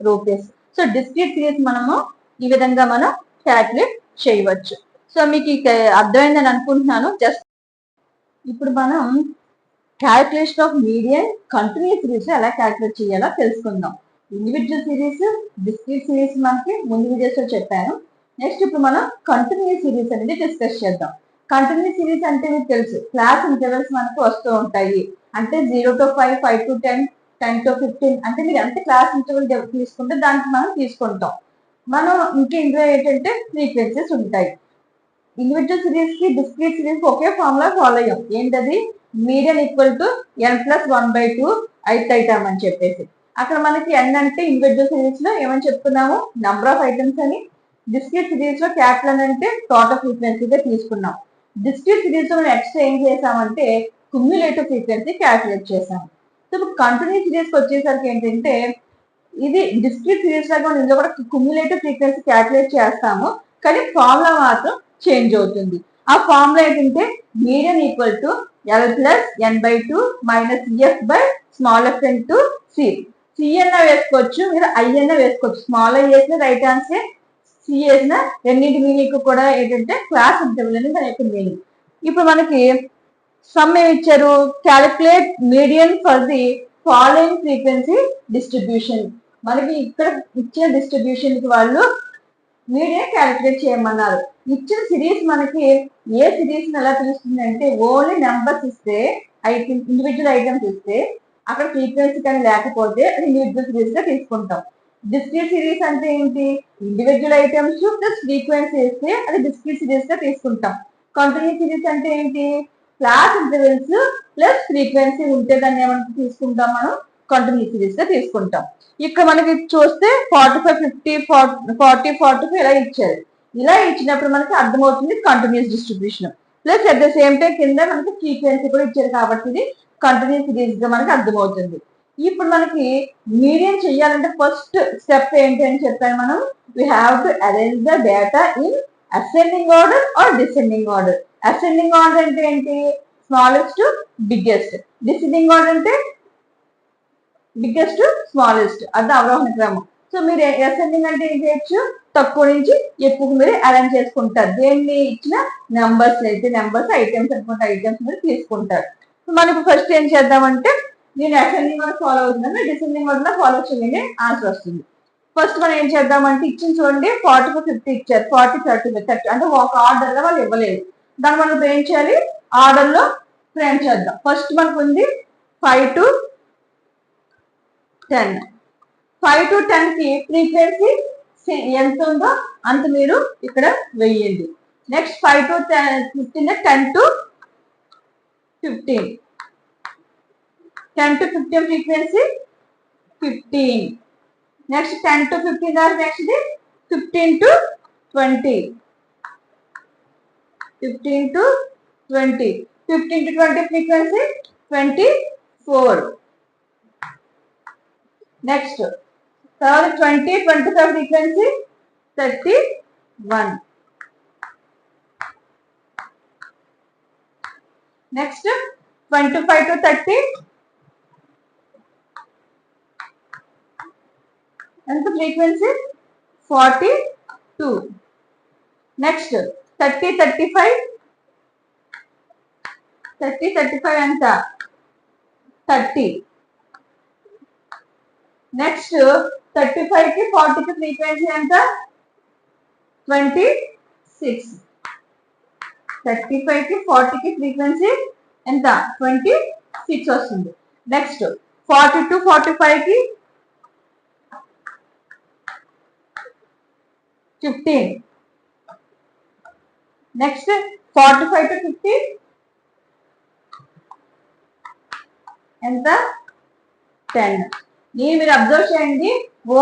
రూపీస్. సో డిస్క్రీట్ సిరీస్ మనము ఈ విధంగా మనం క్యాల్కులేట్ చేయవచ్చు. సో మీకు అర్థమైందని అనుకుంటున్నాను. జస్ట్ ఇప్పుడు మనం calculation of median continuous series ఎలా క్యాల్కులేట్ చేయాలో తెలుసుకుందాం. ఇండివిజువల్ సిరీస్, డిస్క్రీట్ సిరీస్ మనకి ముందు వీడియోస్ లో చెప్పాను. నెక్స్ట్ ఇప్పుడు మనం కంటిన్యూస్ సిరీస్ అనేది డిస్కస్ చేద్దాం. కంటిన్యూస్ సిరీస్ అంటే మీకు తెలుసు, క్లాస్ ఇంటర్వెల్స్ మనకు వస్తూ ఉంటాయి. అంటే 0 to 5, 5 to 10, 10 to 15 అంటే మీరు ఎంత క్లాస్ ఇంటర్వెల్ తీసుకుంటే దానికి మనం తీసుకుంటాం. మనం ఇందులో ఏంటంటే ఫ్రీక్వెన్సీస్ ఉంటాయి. ఇండివిజువల్ సిరీస్ కి డిస్క్రీట్ సిరీస్ ఒకే ఫార్ములా ఫాలో అయ్యాం. ఏంటది, median equal to n+1/2 item అని చెప్పేసి. అక్కడ మనకి n అంటే ఇండివిజువల్ సిరీస్ లో ఏమని చెప్పుకున్నాము, నంబర్ ఆఫ్ ఐటమ్స్ అని. డిస్క్రీట్ సిరీస్ లో క్యాపిటల్ N అంటే టోటల్ ఫ్రీక్వెన్సీగా తీసుకున్నాం. డిస్క్రీట్ సిరీస్ లో మనం ఎక్స్ట్రా ఏం చేసామంటే క్యుములేటివ్ ఫ్రీక్వెన్సీ క్యాల్కులేట్ చేసాం. సో కంటిన్యూస్ సిరీస్ వచ్చేసరికి ఏంటంటే ఇది డిస్క్రీట్ సిరీస్ లాగా ఇందులో కూడా క్యుములేటివ్ ఫ్రీక్వెన్సీ క్యాల్కులేట్ చేస్తాము, కానీ ఫార్ములా మాత్రం చేంజ్ అవుతుంది. ఆ ఫార్ములా ఏంటంటే median equal to L+n/2 -f/f into C. C అన్న వేసుకోవచ్చు, మీరు ఐ అన్న వేసుకోవచ్చు. స్మాల్ ఐ వేసిన రైట్ ఆన్సర్, సి వేసిన రెండింటి మీనింగ్ కూడా ఏంటంటే క్లాస్ ఇంటర్వెల్ అని దాని యొక్క మీనింగ్. ఇప్పుడు మనకి సమ్ ఏమి ఇచ్చారు, calculate median for the following frequency distribution. మనకి ఇక్కడ ఇచ్చిన డిస్ట్రిబ్యూషన్ కి వాళ్ళు మీడియన్ క్యాలిక్యులేట్ చేయమన్నారు. ఇచ్చిన సిరీస్ మనకి ఏ సిరీస్ ఎలా తెలుస్తుంది అంటే ఓన్లీ నెంబర్స్ ఇస్తే, ఇండివిజువల్ ఐటమ్స్ ఇస్తే అక్కడ ఫ్రీక్వెన్సీ కానీ లేకపోతే అది ఇండివిజువల్ సిరీస్ గా తీసుకుంటాం. డిస్క్రీట్ సిరీస్ అంటే ఏంటి, ఇండివిజువల్ ఐటమ్స్ ప్లస్ ఫ్రీక్వెన్సీ ఇస్తే అది డిస్క్రీట్ సిరీస్ గా తీసుకుంటాం. కంటిన్యూస్ సిరీస్ అంటే ఏంటి, క్లాస్ ఇంటర్వెల్స్ ప్లస్ ఫ్రీక్వెన్సీ ఉంటే దాన్ని ఏమంటే తీసుకుంటాం, మనం కంటిన్యూస్ సిరీస్ గా తీసుకుంటాం. ఇక్కడ మనకి చూస్తే 45, 50, 40, 45 ఇలా ఇచ్చారు. ఇలా ఇచ్చినప్పుడు మనకి అర్థమవుతుంది continuous distribution. Plus at the same time కింద మనకి ఫ్రీక్వెన్సీ కూడా ఇచ్చారు కాబట్టి ఇది కంటిన్యూస్ సిరీస్ గా మనకి అర్థమవుతుంది. ఇప్పుడు మనకి మీడియన్ చేయాలంటే ఫస్ట్ స్టెప్ ఏంటి అని చెప్పాను మనం, we have to arrange the data in ascending order or descending order. Ascending order అంటే ఏంటి, smallest to biggest. Descending order అంటే బిగ్గెస్ట్ టు స్మాలెస్ట్, అది అవరోహణ క్రమం. సో మీరు అసెండింగ్ అంటే ఏం చేయొచ్చు, తక్కువ నుంచి ఎక్కువ మీరు అరేంజ్ చేసుకుంటారు. దేన్ని ఇచ్చిన నెంబర్స్ అయితే నెంబర్స్, ఐటమ్స్ అనుకుంటే ఐటమ్స్ మీరు తీసుకుంటారు. మనకి ఫస్ట్ ఏం చేద్దామంటే, నేను అసెండింగ్ ఆర్డర్ ఫాలో అవుతున్నాను, డిసెండింగ్ ఆర్డర్ ఫాలో చేయండి, ఆన్సర్ వస్తుంది. ఫస్ట్ మనం ఏం చేద్దామంటే ఇచ్చిన చూడండి 40 to 50 ఇచ్చారు, 40, 30 అంటే ఒక ఆర్డర్ లో వాళ్ళు ఇవ్వలేదు. దాన్ని మనం ఏం చేయాలి, ఆర్డర్ లో ఫ్రేమ్ చేద్దాం. ఫస్ట్ మనకు ఉంది 5 to 10. 5 to 10 కి ఫ్రీక్వెన్సీ ఎంత ఉందో అంత మీరు ఇక్కడ వెయ్యండి. Next 5 to 15 10 to 15. 10 to 15 frequency 15. Next 10 to 15 తర్వాత next 15 to 20. 15 to 20. 15 to 20 frequency 24. Next తర్వాత 20 25 ఫ్రీక్వెన్సీ 31. నెక్స్ట్ 25 to 30 ఎంత ఫ్రీక్వెన్సీ 42. నెక్స్ట్ 30 35 ఎంత 30. నెక్స్ట్ 35 కి 40 కి ఫ్రీక్వెన్సీ ఎంత 26. 35 కి 40 కి ఫ్రీక్వెన్సీ ఎంత 26 వస్తుంది. నెక్స్ట్ 40 to 45 కి 15. నెక్స్ట్ 45 to 50 ఎంత 10. మీరు అబ్జర్వ్ చేయండి,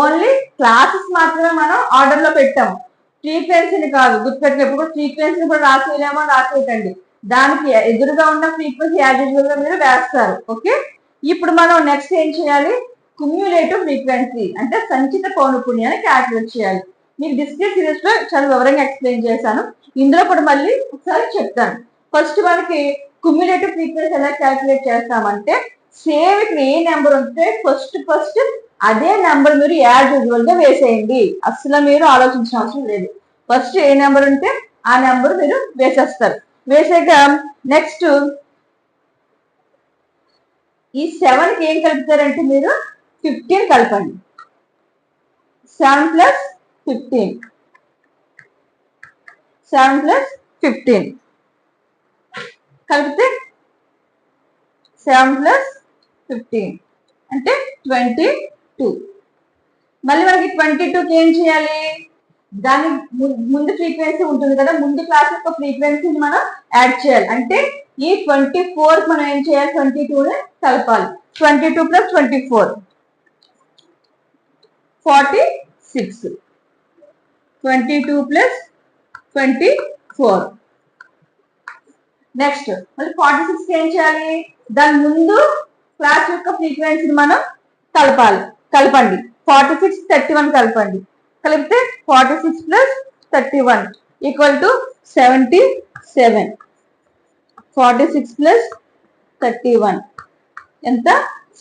ఓన్లీ క్లాసెస్ మాత్రమే మనం ఆర్డర్ లో పెట్టాము, ఫ్రీక్వెన్సీని కాదు. గుర్తుపెట్టినప్పుడు ఫ్రీక్వెన్సీని కూడా రాసేయలేమో రాసేయకండి, దానికి ఎదురుగా ఉన్న ఫ్రీక్వెన్సీ యాజిబుల్ గా మీరు వేస్తారు. ఓకే, ఇప్పుడు మనం నెక్స్ట్ ఏం చేయాలి, క్యుమ్యులేటివ్ ఫ్రీక్వెన్సీ అంటే సంచిత పౌనఃపున్యాన్ని క్యాల్కులేట్ చేయాలి. మీకు డిస్క్రీట్ సిరీస్ లో చాలా వివరంగా ఎక్స్ప్లెయిన్ చేశాను, ఇందులో కూడా మళ్ళీ ఒకసారి చెప్తాను. ఫస్ట్ మనకి క్యుమ్యులేటివ్ ఫ్రీక్వెన్సీ ఎలా క్యాల్కులేట్ చేస్తామంటే, సేమ్ ఇక్కడ ఏ నెంబర్ ఉంటే ఫస్ట్ అదే నెంబర్ మీరు యాజ్ యూజువల్ గా వేసేయండి. అసలు మీరు ఆలోచించిన అవసరం లేదు. ఫస్ట్ ఏ నెంబర్ ఉంటే ఆ నెంబర్ మీరు వేసేస్తారు. వేసాక నెక్స్ట్ ఈ 7 కి ఏం కలుపుతారంటే మీరు 15 కలపండి. 7 + 15. 7 + 15 కలిపితే 7 + 15 అంటే 22. మళ్ళీ మనకి 22కి ఏం చేయాలి, దాని ముందు ఫ్రీక్వెన్సీ ఉంటుంది కదా, ముందు క్లాస్ యొక్క ఫ్రీక్వెన్సీని మనం యాడ్ చేయాలి. అంటే ఈ 24 మనం ఏం చేయాలి, 22 కలపాలి. 22 + 24 46. 22 + 24. నెక్స్ట్ మళ్ళీ 46 ఏం చేయాలి, దాని ముందు క్లాస్ యొక్క ఫ్రీక్వెన్సీని మనం కలపండి. 46 31 కలపండి. కలిపితే 46 + 31 = 77. 46 + 31 ఎంత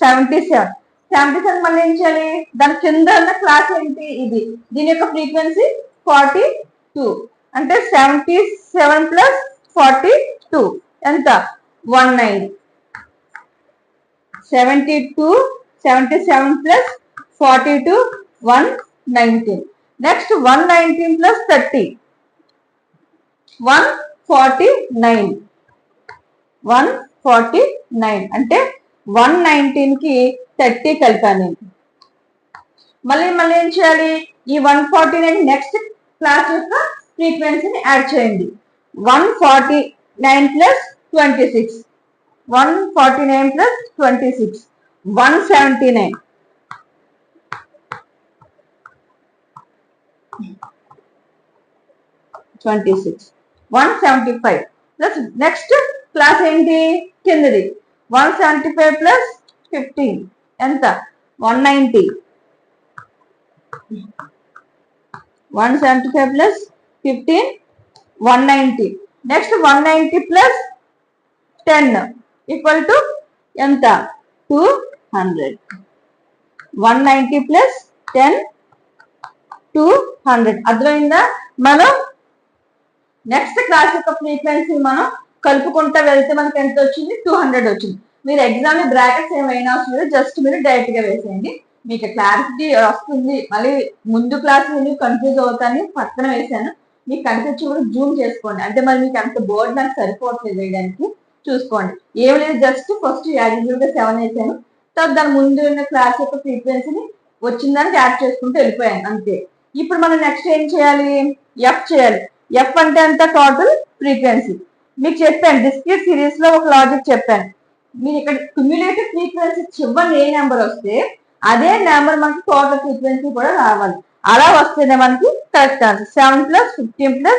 77. 77 మళ్ళీ ఏం చేయాలి, దాని కింద ఉన్న క్లాస్ ఏంటి, ఇది, దీని యొక్క ఫ్రీక్వెన్సీ 42 అంటే 77 + 42 ఎంత 190. 77 + 42 119. నెక్స్ట్ 119 + 30 149. 149 అంటే 119 కి 30 కలిపాను. మళ్ళీ ఏం చేయాలి, ఈ 149 నెక్స్ట్ క్లాస్ యొక్క ఫ్రీక్వెన్సీని యాడ్ చేయండి. 149 + 26. 149 + 26 179. 26 175 ప్లస్ నెక్స్ట్ క్లాస్ ఏంటి కిందది 175 + 15 ఎంత 190. 175 + 15 190. నెక్స్ట్ 190 + 10 = ఎంత 200. 190 + 10 200. అర్థమైందా? మనం నెక్స్ట్ క్లాస్ యొక్క ఫ్రీక్వెన్సీ మనం కలుపుకుంటా వెళ్తే మనకి ఎంత వచ్చింది 200 వచ్చింది. మీరు ఎగ్జామ్ బ్రాకెట్స్ ఏమైనా వస్తుంది, జస్ట్ మీరు డైరెక్ట్ గా వేసేయండి, మీకు క్లారిటీ వస్తుంది. మళ్ళీ ముందు క్లాస్ నేను కన్ఫ్యూజ్ అవుతాను, పక్కన వేసాను, మీకు కనిపించి కూడా జూమ్ చేసుకోండి. అంటే మరి మీకు అంత బోర్డు నాకు సరిపోవట్లేదు వేయడానికి. చూసుకోండి. ఏం లేదు, జస్ట్ ఫస్ట్ యాజిబుల్ గా 7 వేసాను, తర్వాత దాని ముందు ఉన్న క్లాస్ యొక్క ఫ్రీక్వెన్సీని వచ్చిందని యాడ్ చేసుకుంటూ వెళ్ళిపోయాను అంతే. ఇప్పుడు మనం నెక్స్ట్ ఏం చేయాలి, ఎఫ్ చేయాలి. ఎఫ్ అంటే అంత టోటల్ ఫ్రీక్వెన్సీ. మీకు చెప్పాను డిస్క్రీట్ సిరీస్ లో ఒక లాజిక్ చెప్పాను. మీరు ఇక్కడ క్యుములేటివ్ ఫ్రీక్వెన్సీ చివరి ఏ నెంబర్ వస్తే అదే నెంబర్ మనకి టోటల్ ఫ్రీక్వెన్సీ కూడా రావాలి. అలా వస్తేనే మనకి కరెక్ట్ ఆన్సర్. 7 + 15 +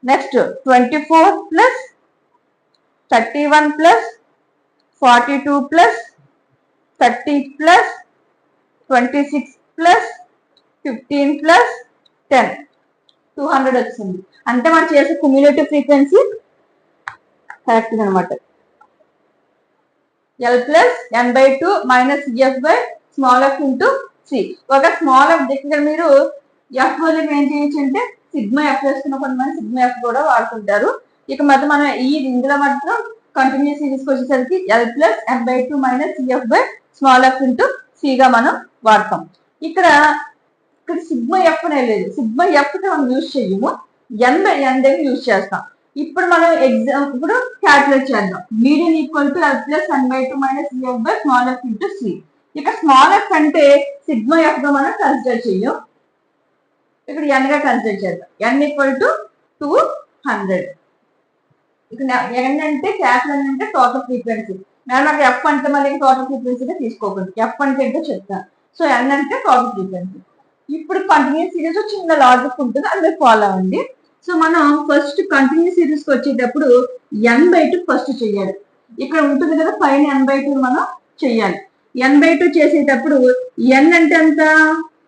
నెక్స్ట్ 24 + 31 + 42 + 30 + 26 + 15 + 10 200 వచ్చింది. అంటే మనం చేసే క్యుములేటివ్ ఫ్రీక్వెన్సీ కరెక్ట్ అనమాట. L + n/2 - F/f × C. ఒక స్మాల్ ఎఫ్ దగ్గర మీరు ఎఫ్ వల్ల ఏం చేయొచ్చు అంటే సిగ్మా ఎఫ్ వేసుకున్న కొంతమంది సిగ్మా ఎఫ్ కూడా వాడుతుంటారు. ఇక మొత్తం మనం ఇందులో మాత్రం కంటిన్యూస్ సిరీస్కి వచ్చేసరికి L + n/2 - F/f × C గా మనం వాడతాం. ఇక్కడ సిగ్మా ఎఫ్ అనే లేదు, సిగ్మా ఎఫ్ మనం యూజ్ చేయము, n/n దగ్గర యూజ్ చేస్తాం. ఇప్పుడు మనం ఇప్పుడు క్యాల్కులేట్ చేద్దాం. Median equal to L + n/2 - F/f × C. ఇక స్మాల్ ఎఫ్ అంటే సిగ్మా ఎఫ్ గా మనం కన్సిడర్ చేయం, ఇక్కడ n గా కన్సిడర్ చేద్దాం. n = 200. ఇక్కడ n అంటే క్యాపిటల్ అంటే టోటల్ ఫ్రీక్వెన్సీ. నాకు ఎఫ్ అంటే మళ్ళీ టోటల్ ఫ్రీక్వెన్సీగా తీసుకోకూడదు, ఎఫ్ అంటే ఏంటో చెప్తాను. సో n అంటే టోటల్ ఫ్రీక్వెన్సీ. ఇప్పుడు కంటిన్యూస్ సిరీస్ చిన్న లాజిక్ ఉంటుంది, అది ఫాలో అవ్వండి. సో మనం ఫస్ట్ కంటిన్యూస్ సిరీస్ కి వచ్చేటప్పుడు n/2 ఫస్ట్ చెయ్యాలి. ఇక్కడ ఉంటుంది కదా పైన n/2 మనం చెయ్యాలి. n/2 చేసేటప్పుడు n అంటే ఎంత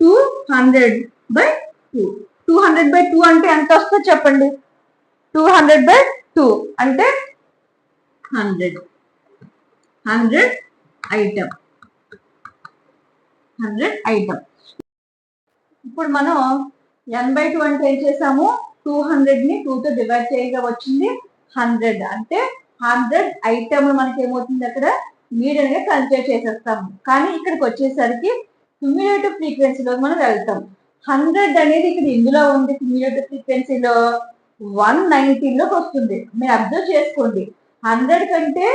200/2. 200/2 అంటే ఎంత వస్తుందో చెప్పండి. 200/2 అంటే 100 ఐటమ్. ఇప్పుడు మనం n/2 అంటే ఏం చేసాము, 200ని 2తో డివైడ్ చేయగా వచ్చింది 100. అంటే 100 ఐటమ్ మనకి ఏమవుతుంది అక్కడ మీడియన్ గా కన్సిడర్ చేసేస్తాము. కానీ ఇక్కడికి వచ్చేసరికి క్యుములేటివ్ ఫ్రీక్వెన్సీలో మనం వెళ్తాం. 100 అనేది ఇక్కడ ఇందులో ఉంది, క్యుములేటివ్ ఫ్రీక్వెన్సీలో 119లోకి వస్తుంది. మీరు అబ్జర్వ్ చేసుకోండి, 100 కంటే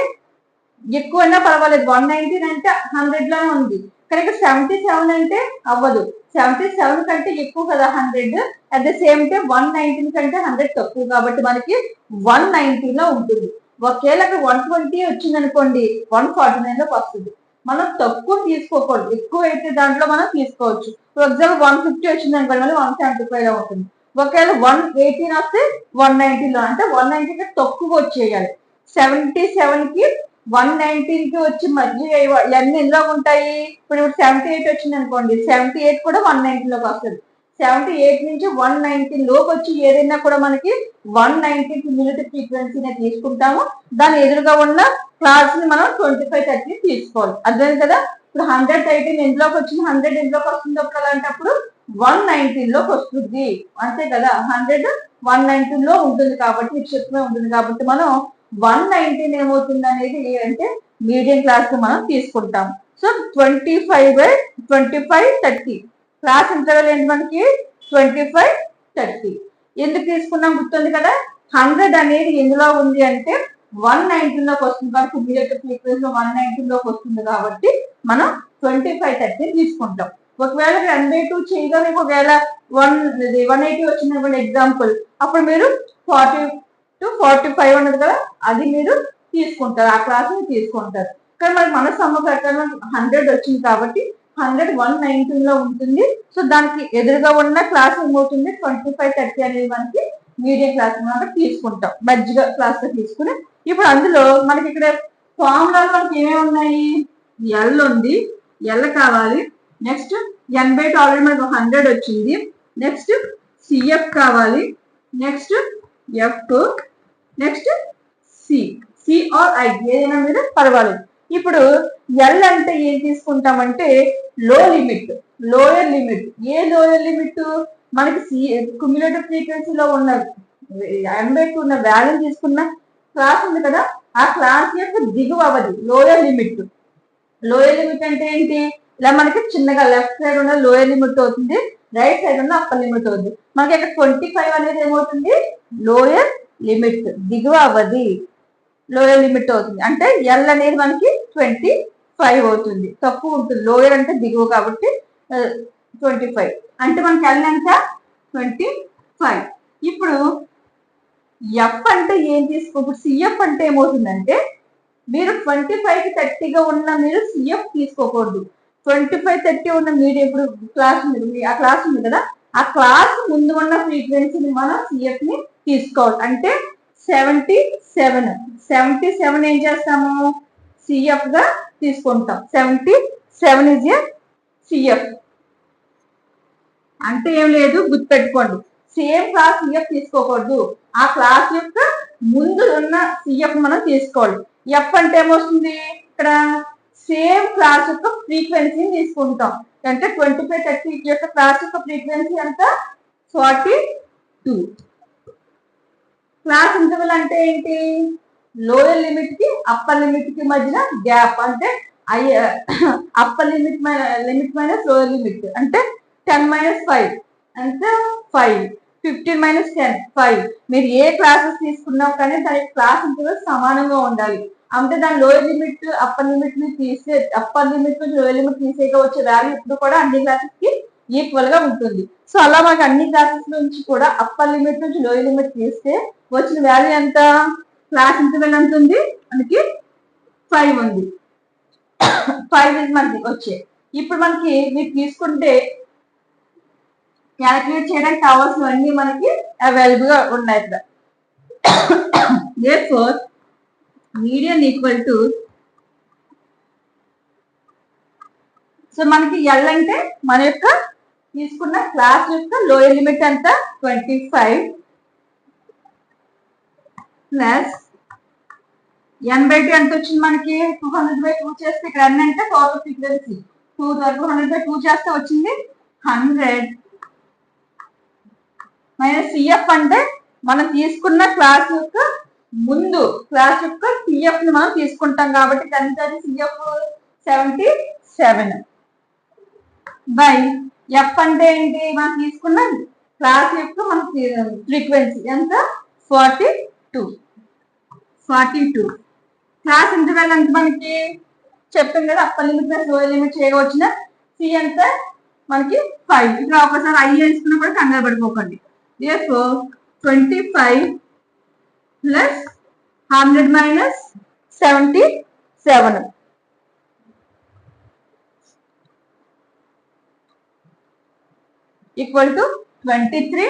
ఎక్కువైనా పర్వాలేదు, 119 అంటే 100 లోనే ఉంది. కానీ ఇక్కడ 77 అంటే అవ్వదు, 77 కంటే ఎక్కువ కదా 100. అట్ ద సేమ్ టైం 119 కంటే 100 తక్కువ, కాబట్టి మనకి 190 లో ఉంటుంది. ఒకవేళ అక్కడ 120 వచ్చింది అనుకోండి 149లోకి వస్తుంది. మనం తక్కువ తీసుకోకూడదు, ఎక్కువ అయితే దాంట్లో మనం తీసుకోవచ్చు. ఫర్ ఎగ్జాంపుల్ 150 వచ్చింది అనుకోండి మళ్ళీ 175 లో ఉంటుంది. ఒకవేళ 118 వస్తే 190లో, అంటే 190 తక్కువ వచ్చేయాలి. 77 కి 119 కి వచ్చి మధ్య ఎన్ని ఎన్నో ఉంటాయి. ఇప్పుడు 78 వచ్చింది అనుకోండి, 78 కూడా 119లోకి వస్తుంది. 78 నుంచి 119 లోకి వచ్చి ఏదైనా కూడా మనకి 190 క్యుములేటివ్ ఫ్రీక్వెన్సీని తీసుకుంటాము. దాని ఎదురుగా ఉన్న క్లాస్ ని మనం 25, 30 తీసుకోవాలి. అర్థమైంది కదా. ఇప్పుడు 100 ఐటమ్ ఎందులోకి వచ్చింది, 100 ఎందులోకి వస్తుంది అప్పుడు అలాంటప్పుడు 119లోకి వస్తుంది, అంతే కదా. 100 119లో ఉంటుంది కాబట్టి నిక్షేపమే ఉంటుంది కాబట్టి మనం 119 ఏమవుతుంది అనేది అంటే మీడియం క్లాస్ మనం తీసుకుంటాం. సో 25/25 30 క్లాస్ ఇంటర్వెల్ ఏంటి మనకి 25, 30. ఎందుకు తీసుకున్నాం గుర్తుంది కదా. 100 అనేది ఎందులో ఉంది అంటే 119లోకి వస్తుంది కాబట్టి క్యుములేటివ్ ఫ్రీక్వెన్సీ 119లోకి వస్తుంది కాబట్టి మనం 25, 30 తీసుకుంటాం. ఒకవేళ n/2 చేయగా మీకు ఒకవేళ 180 వచ్చింది ఎగ్జాంపుల్, అప్పుడు మీరు 40 to 45 ఉన్నది కదా, అది మీరు తీసుకుంటారు, ఆ క్లాస్ తీసుకుంటారు. కానీ మన సమ్మ ప్రకారం 100 వచ్చింది కాబట్టి 100 119లో ఉంటుంది. సో దానికి ఎదురుగా ఉన్న క్లాస్ ఏమవుతుంది 25, 30 అనేది మనకి మీడియం క్లాస్ మనం తీసుకుంటాం, మధ్యగా క్లాస్ గా తీసుకుని. ఇప్పుడు అందులో మనకి ఇక్కడ ఫార్ములాలు మనకి ఏమేమి ఉన్నాయి, ఎల్ ఉంది, ఎల్ కావాలి. నెక్స్ట్ n/2 ఆల్రెడీ మనకు 100 వచ్చింది. నెక్స్ట్ సిఎఫ్ కావాలి, next F, next C or I ఏదైనా మీద పర్వాలేదు. ఇప్పుడు ఎల్ అంటే ఏం తీసుకుంటామంటే low limit, lower limit. A lower limit, మనకి క్యుములేటివ్ ఫ్రీక్వెన్సీలో ఉన్న n/2 ఉన్న వాల్యూ తీసుకున్న క్లాస్ ఉంది కదా, ఆ క్లాస్ యొక్క దిగువ అవధి లోయర్ లిమిట్. లోయర్ లిమిట్ అంటే ఏంటి, ఇలా మనకి చిన్నగా లెఫ్ట్ సైడ్ ఉన్న లోయర్ లిమిట్ అవుతుంది, రైట్ సైడ్ ఉన్న అప్పర్ లిమిట్ అవుతుంది. మనకి ఇక్కడ 25 అనేది ఏమవుతుంది లోయర్ లిమిట్, దిగువ అవధి. లోయర్ లిమిట్ అవుతుంది. అంటే ఎల్ అనేది మనకి 25 అవుతుంది. తక్కువ ఉంటుంది, లోయర్ అంటే దిగువ కాబట్టి 25 అంటే మనకి ఎల్ ఎంత 25. ఇప్పుడు ఎఫ్ అంటే ఏం ఇప్పుడు సిఎఫ్ అంటే ఏమవుతుందంటే మీరు 25కి 30గా ఉన్న మీరు సిఎఫ్ తీసుకోకూడదు. 25, 30 ఉన్న మీరు ఇప్పుడు క్లాస్ ఉంది, ఆ క్లాస్ ఉంది కదా, ఆ క్లాస్ ముందు ఉన్న ఫ్రీక్వెన్సీని మనం సిఎఫ్ ని తీసుకోవాలి. అంటే 77 ఏం చేస్తాము సిఎఫ్ గా తీసుకుంటాం. 77 ఇస్ ఏ సిఎఫ్. అంటే ఏం లేదు, గుర్తుపెట్టుకోండి, సేమ్ క్లాస్ సిఎఫ్ తీసుకోకూడదు, ఆ క్లాస్ యొక్క ముందు ఉన్న సిఎఫ్ మనం తీసుకోవాలి. ఎఫ్ అంటే ఏమొస్తుంది, ఇక్కడ సేమ్ క్లాస్ యొక్క ఫ్రీక్వెన్సీని తీసుకుంటాం. అంటే 25, 30 యొక్క క్లాస్ యొక్క ఫ్రీక్వెన్సీ ఎంత 42. క్లాస్ ఇంటర్వెల్ అంటే ఏంటి, లోయర్ లిమిట్ కి అప్పర్ లిమిట్ కి మధ్యన గ్యాప్. అంటే upper limit minus lower limit అంటే 10 - 5 అంటే 5, 15 - 10 5. మీరు ఏ క్లాసెస్ తీసుకున్నా కానీ దాని క్లాస్ ఇంటర్వెల్ సమానంగా ఉండాలి. అంటే దాని లోయర్ లిమిట్ అప్పర్ లిమిట్ ని అప్పర్ లిమిట్ నుంచి లోయర్ లిమిట్ తీసేగా వచ్చే వాల్యూ ఇప్పుడు కూడా అన్ని క్లాసెస్ కి ఈక్వల్ గా ఉంటుంది. సో అలా మనకి అన్ని క్లాసెస్ నుంచి కూడా అప్పర్ లిమిట్ నుంచి లోయర్ లిమిట్ తీస్తే వచ్చిన వాల్యూ ఎంత, క్లాస్ ఇంటర్వెల్ ఎంత ఉంది మనకి 5 ఉంది. 5 మనకి వచ్చే. ఇప్పుడు మనకి మీరు తీసుకుంటే క్యాలిక్యులేట్ చేయడానికి కావాల్సినవన్నీ మనకి అవైలబుల్ గా ఉన్నాయి ఇక్కడ. Therefore, median equal to, so మనకి ఎల్ అంటే మన యొక్క తీసుకున్న క్లాస్ యొక్క లోయర్ లిమిట్ అంతా 25 ప్లస్ n/2 ఎంత వచ్చింది మనకి 200/2 చేస్తే ఇక్కడ n అంటే టోటల్ ఫ్రీక్వెన్సీ 200/2 చేస్తే వచ్చింది 100 మైనస్ సిఎఫ్ అంటే మనం తీసుకున్న క్లాస్ యొక్క ముందు క్లాస్ యొక్క సిఎఫ్ ని మనం తీసుకుంటాం కాబట్టి ఎంత సిఎఫ్ 77 బై ఎఫ్ అంటే ఏంటి, మనం తీసుకున్న క్లాస్ యొక్క మన ఫ్రీక్వెన్సీ ఎంత 42. క్లాస్ ఇంటర్వెల్ ఎంత మనకి చెప్తాం కదా, upper limit plus lower limit చేయవచ్చిన సి ఎంత మనకి 5. ఇక్కడ ఒకసారి ఐ వేసుకున్నా కూడా కంగారు పడిపోకండి. Therefore, 25 plus 100 minus 77 equal to 23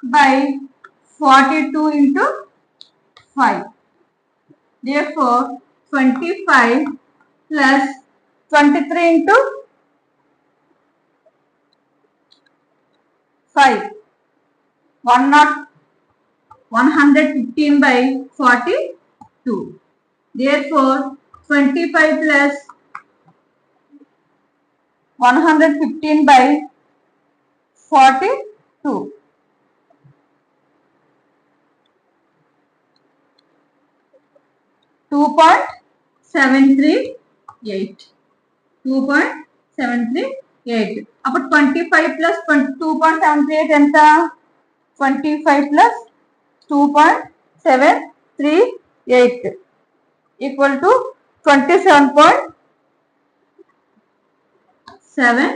by 42 into 5. Therefore, 25 plus 23 into 5 115 by 42. Therefore, 25 plus 115 by 42. 2.738. 2.738. అప్పుడు 25 plus 2.738 ఎంత 25 plus 2.738 equal to 27.7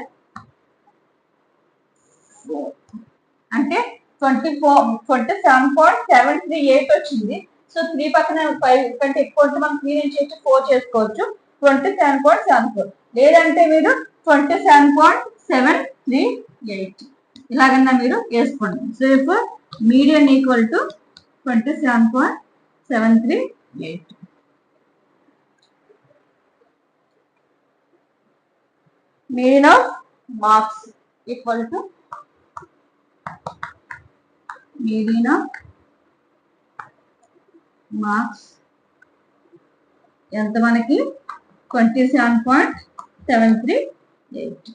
అంటే 27.738 వచ్చింది. సో 3 పక్కన 5 కంటే ఎక్కువ ఉంటే మనం 3 నుంచి 4 చేసుకోవచ్చు. 27.74 లేదంటే మీరు 27.738 ఇలాగన్నా మీరు వేసుకోండి. సో ఇప్పుడు median equal to 27.738. Median of marks equal to median of marks ఎంత మనకి 27.738.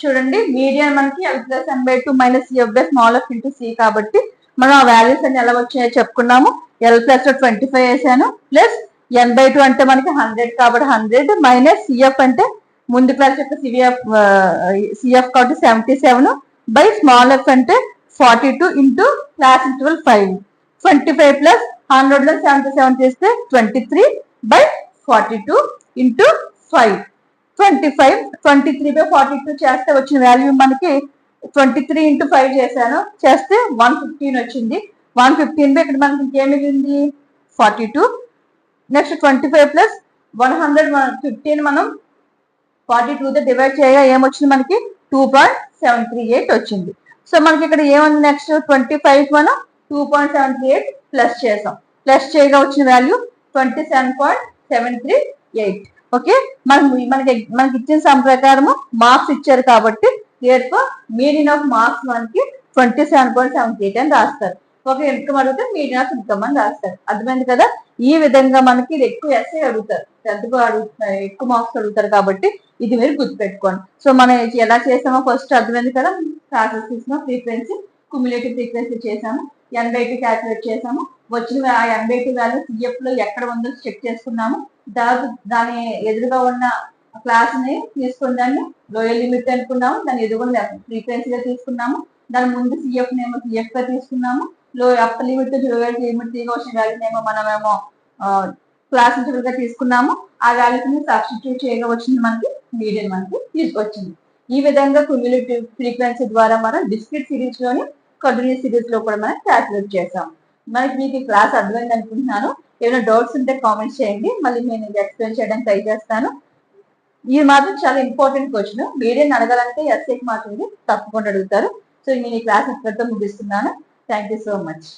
చూడండి, మీడియన్ మనకి L plus n/2 minus C of small f into C కాబట్టి మనం ఆ వాల్యూస్ అన్ని ఎలా వచ్చాయో చెప్పుకున్నాము. L plus 25 వేసాను ప్లస్ n/2 అంటే మనకి 100 కాబట్టి 100 మైనస్ CF అంటే ముందు క్లాస్ యొక్క CF కాబట్టి 77 బై స్మాల్ f అంటే 42 ఇంటూ క్లాస్ ఇంటర్వల్ 5. 25 ప్లస్ 177 చేస్తే 23/42 ఇంటూ 5. 25 23/42 చేస్తే వచ్చిన వాల్యూ మనకి 23 ఇంటూ 5 చేశాను, చేస్తే 115 వచ్చింది. 115 ఇక్కడ మనకి ఇంకేం మిగిలింది 42. నెక్స్ట్ 25 ప్లస్ 115 మనం 42తో డివైడ్ చేయగా ఏమొచ్చింది మనకి 2.738 వచ్చింది. సో మనకి ఇక్కడ ఏముంది నెక్స్ట్ 25 మనం 2.738 ప్లస్ చేసాం, ప్లస్ చేయగా వచ్చిన వాల్యూ 27.738. ఓకే, మనకి ఇచ్చిన సమ్ ప్రకారము మార్క్స్ ఇచ్చారు కాబట్టి మీడియన్ ఆఫ్ మార్క్స్ మనకి 27.78 అని రాస్తారు. ఒక ఇన్కమ్ అడిగితే మీడియన్ ఆఫ్ ఇన్కమ్ అని రాస్తారు. అర్థమైంది కదా. ఈ విధంగా మనకి ఇది ఎక్కువ ఎస్ఏ అడుగుతారు, ఎక్కువ మార్క్స్ అడుగుతారు కాబట్టి ఇది మీరు గుర్తుపెట్టుకోండి. సో మనం ఎలా చేసామో ఫస్ట్ అర్థమైంది కదా. క్లాసెస్ తీసుకున్నాం, ఫ్రీక్వెన్సీ క్యుములేటివ్ ఫ్రీక్వెన్సీ చేసాము, n/2 క్యాల్కులేట్ చేసాము. వచ్చిన ఆ n/2 వాల్యూ సిఎఫ్ లో ఎక్కడ ఉందో చెక్ చేసుకున్నాము. దాని ఎదురుగా ఉన్న క్లాస్ ని తీసుకుని దాన్ని లోయర్ లిమిట్ అనుకున్నాము, దాని ఎదురుగా ఫ్రీక్వెన్సీగా తీసుకున్నాము, దాని ముందు సిఎఫ్ నేమో సిఎఫ్ గా తీసుకున్నాము, అప్పర్ లిమిట్ లోయర్ లిమిట్ వచ్చిన వాల్యూ నేమో మనమేమో క్లాస్ ఇంటర్వల్ గా తీసుకున్నాము. ఆ వాల్యూస్ ని సబ్స్టిట్యూట్ చేయగా వచ్చింది మనకి మీడియన్ మనకి తీసుకొచ్చింది. ఈ విధంగా క్యుములేటివ్ ఫ్రీక్వెన్సీ ద్వారా మనం డిస్క్రీట్ సిరీస్ లోని కంటిన్యూస్ సిరీస్ లో కూడా మనం క్యాల్కులేట్ చేసాం. మనకి మీకు ఈ క్లాస్ అర్థమైంది అనుకుంటున్నాను. ఏమైనా డౌట్స్ ఉంటే కామెంట్స్ చేయండి, మళ్ళీ నేను ఇది ఎక్స్ప్లెయిన్ చేయడానికి ట్రై చేస్తాను. ఇది మాత్రం చాలా ఇంపార్టెంట్ క్వశ్చన్, మీడియన్ అడగాలంటే ఎస్ఏకి మాత్రం తప్పకుండా అడుగుతారు. సో నేను ఈ క్లాస్ ఇక్కడితో ముగిస్తున్నాను. Thank you so much.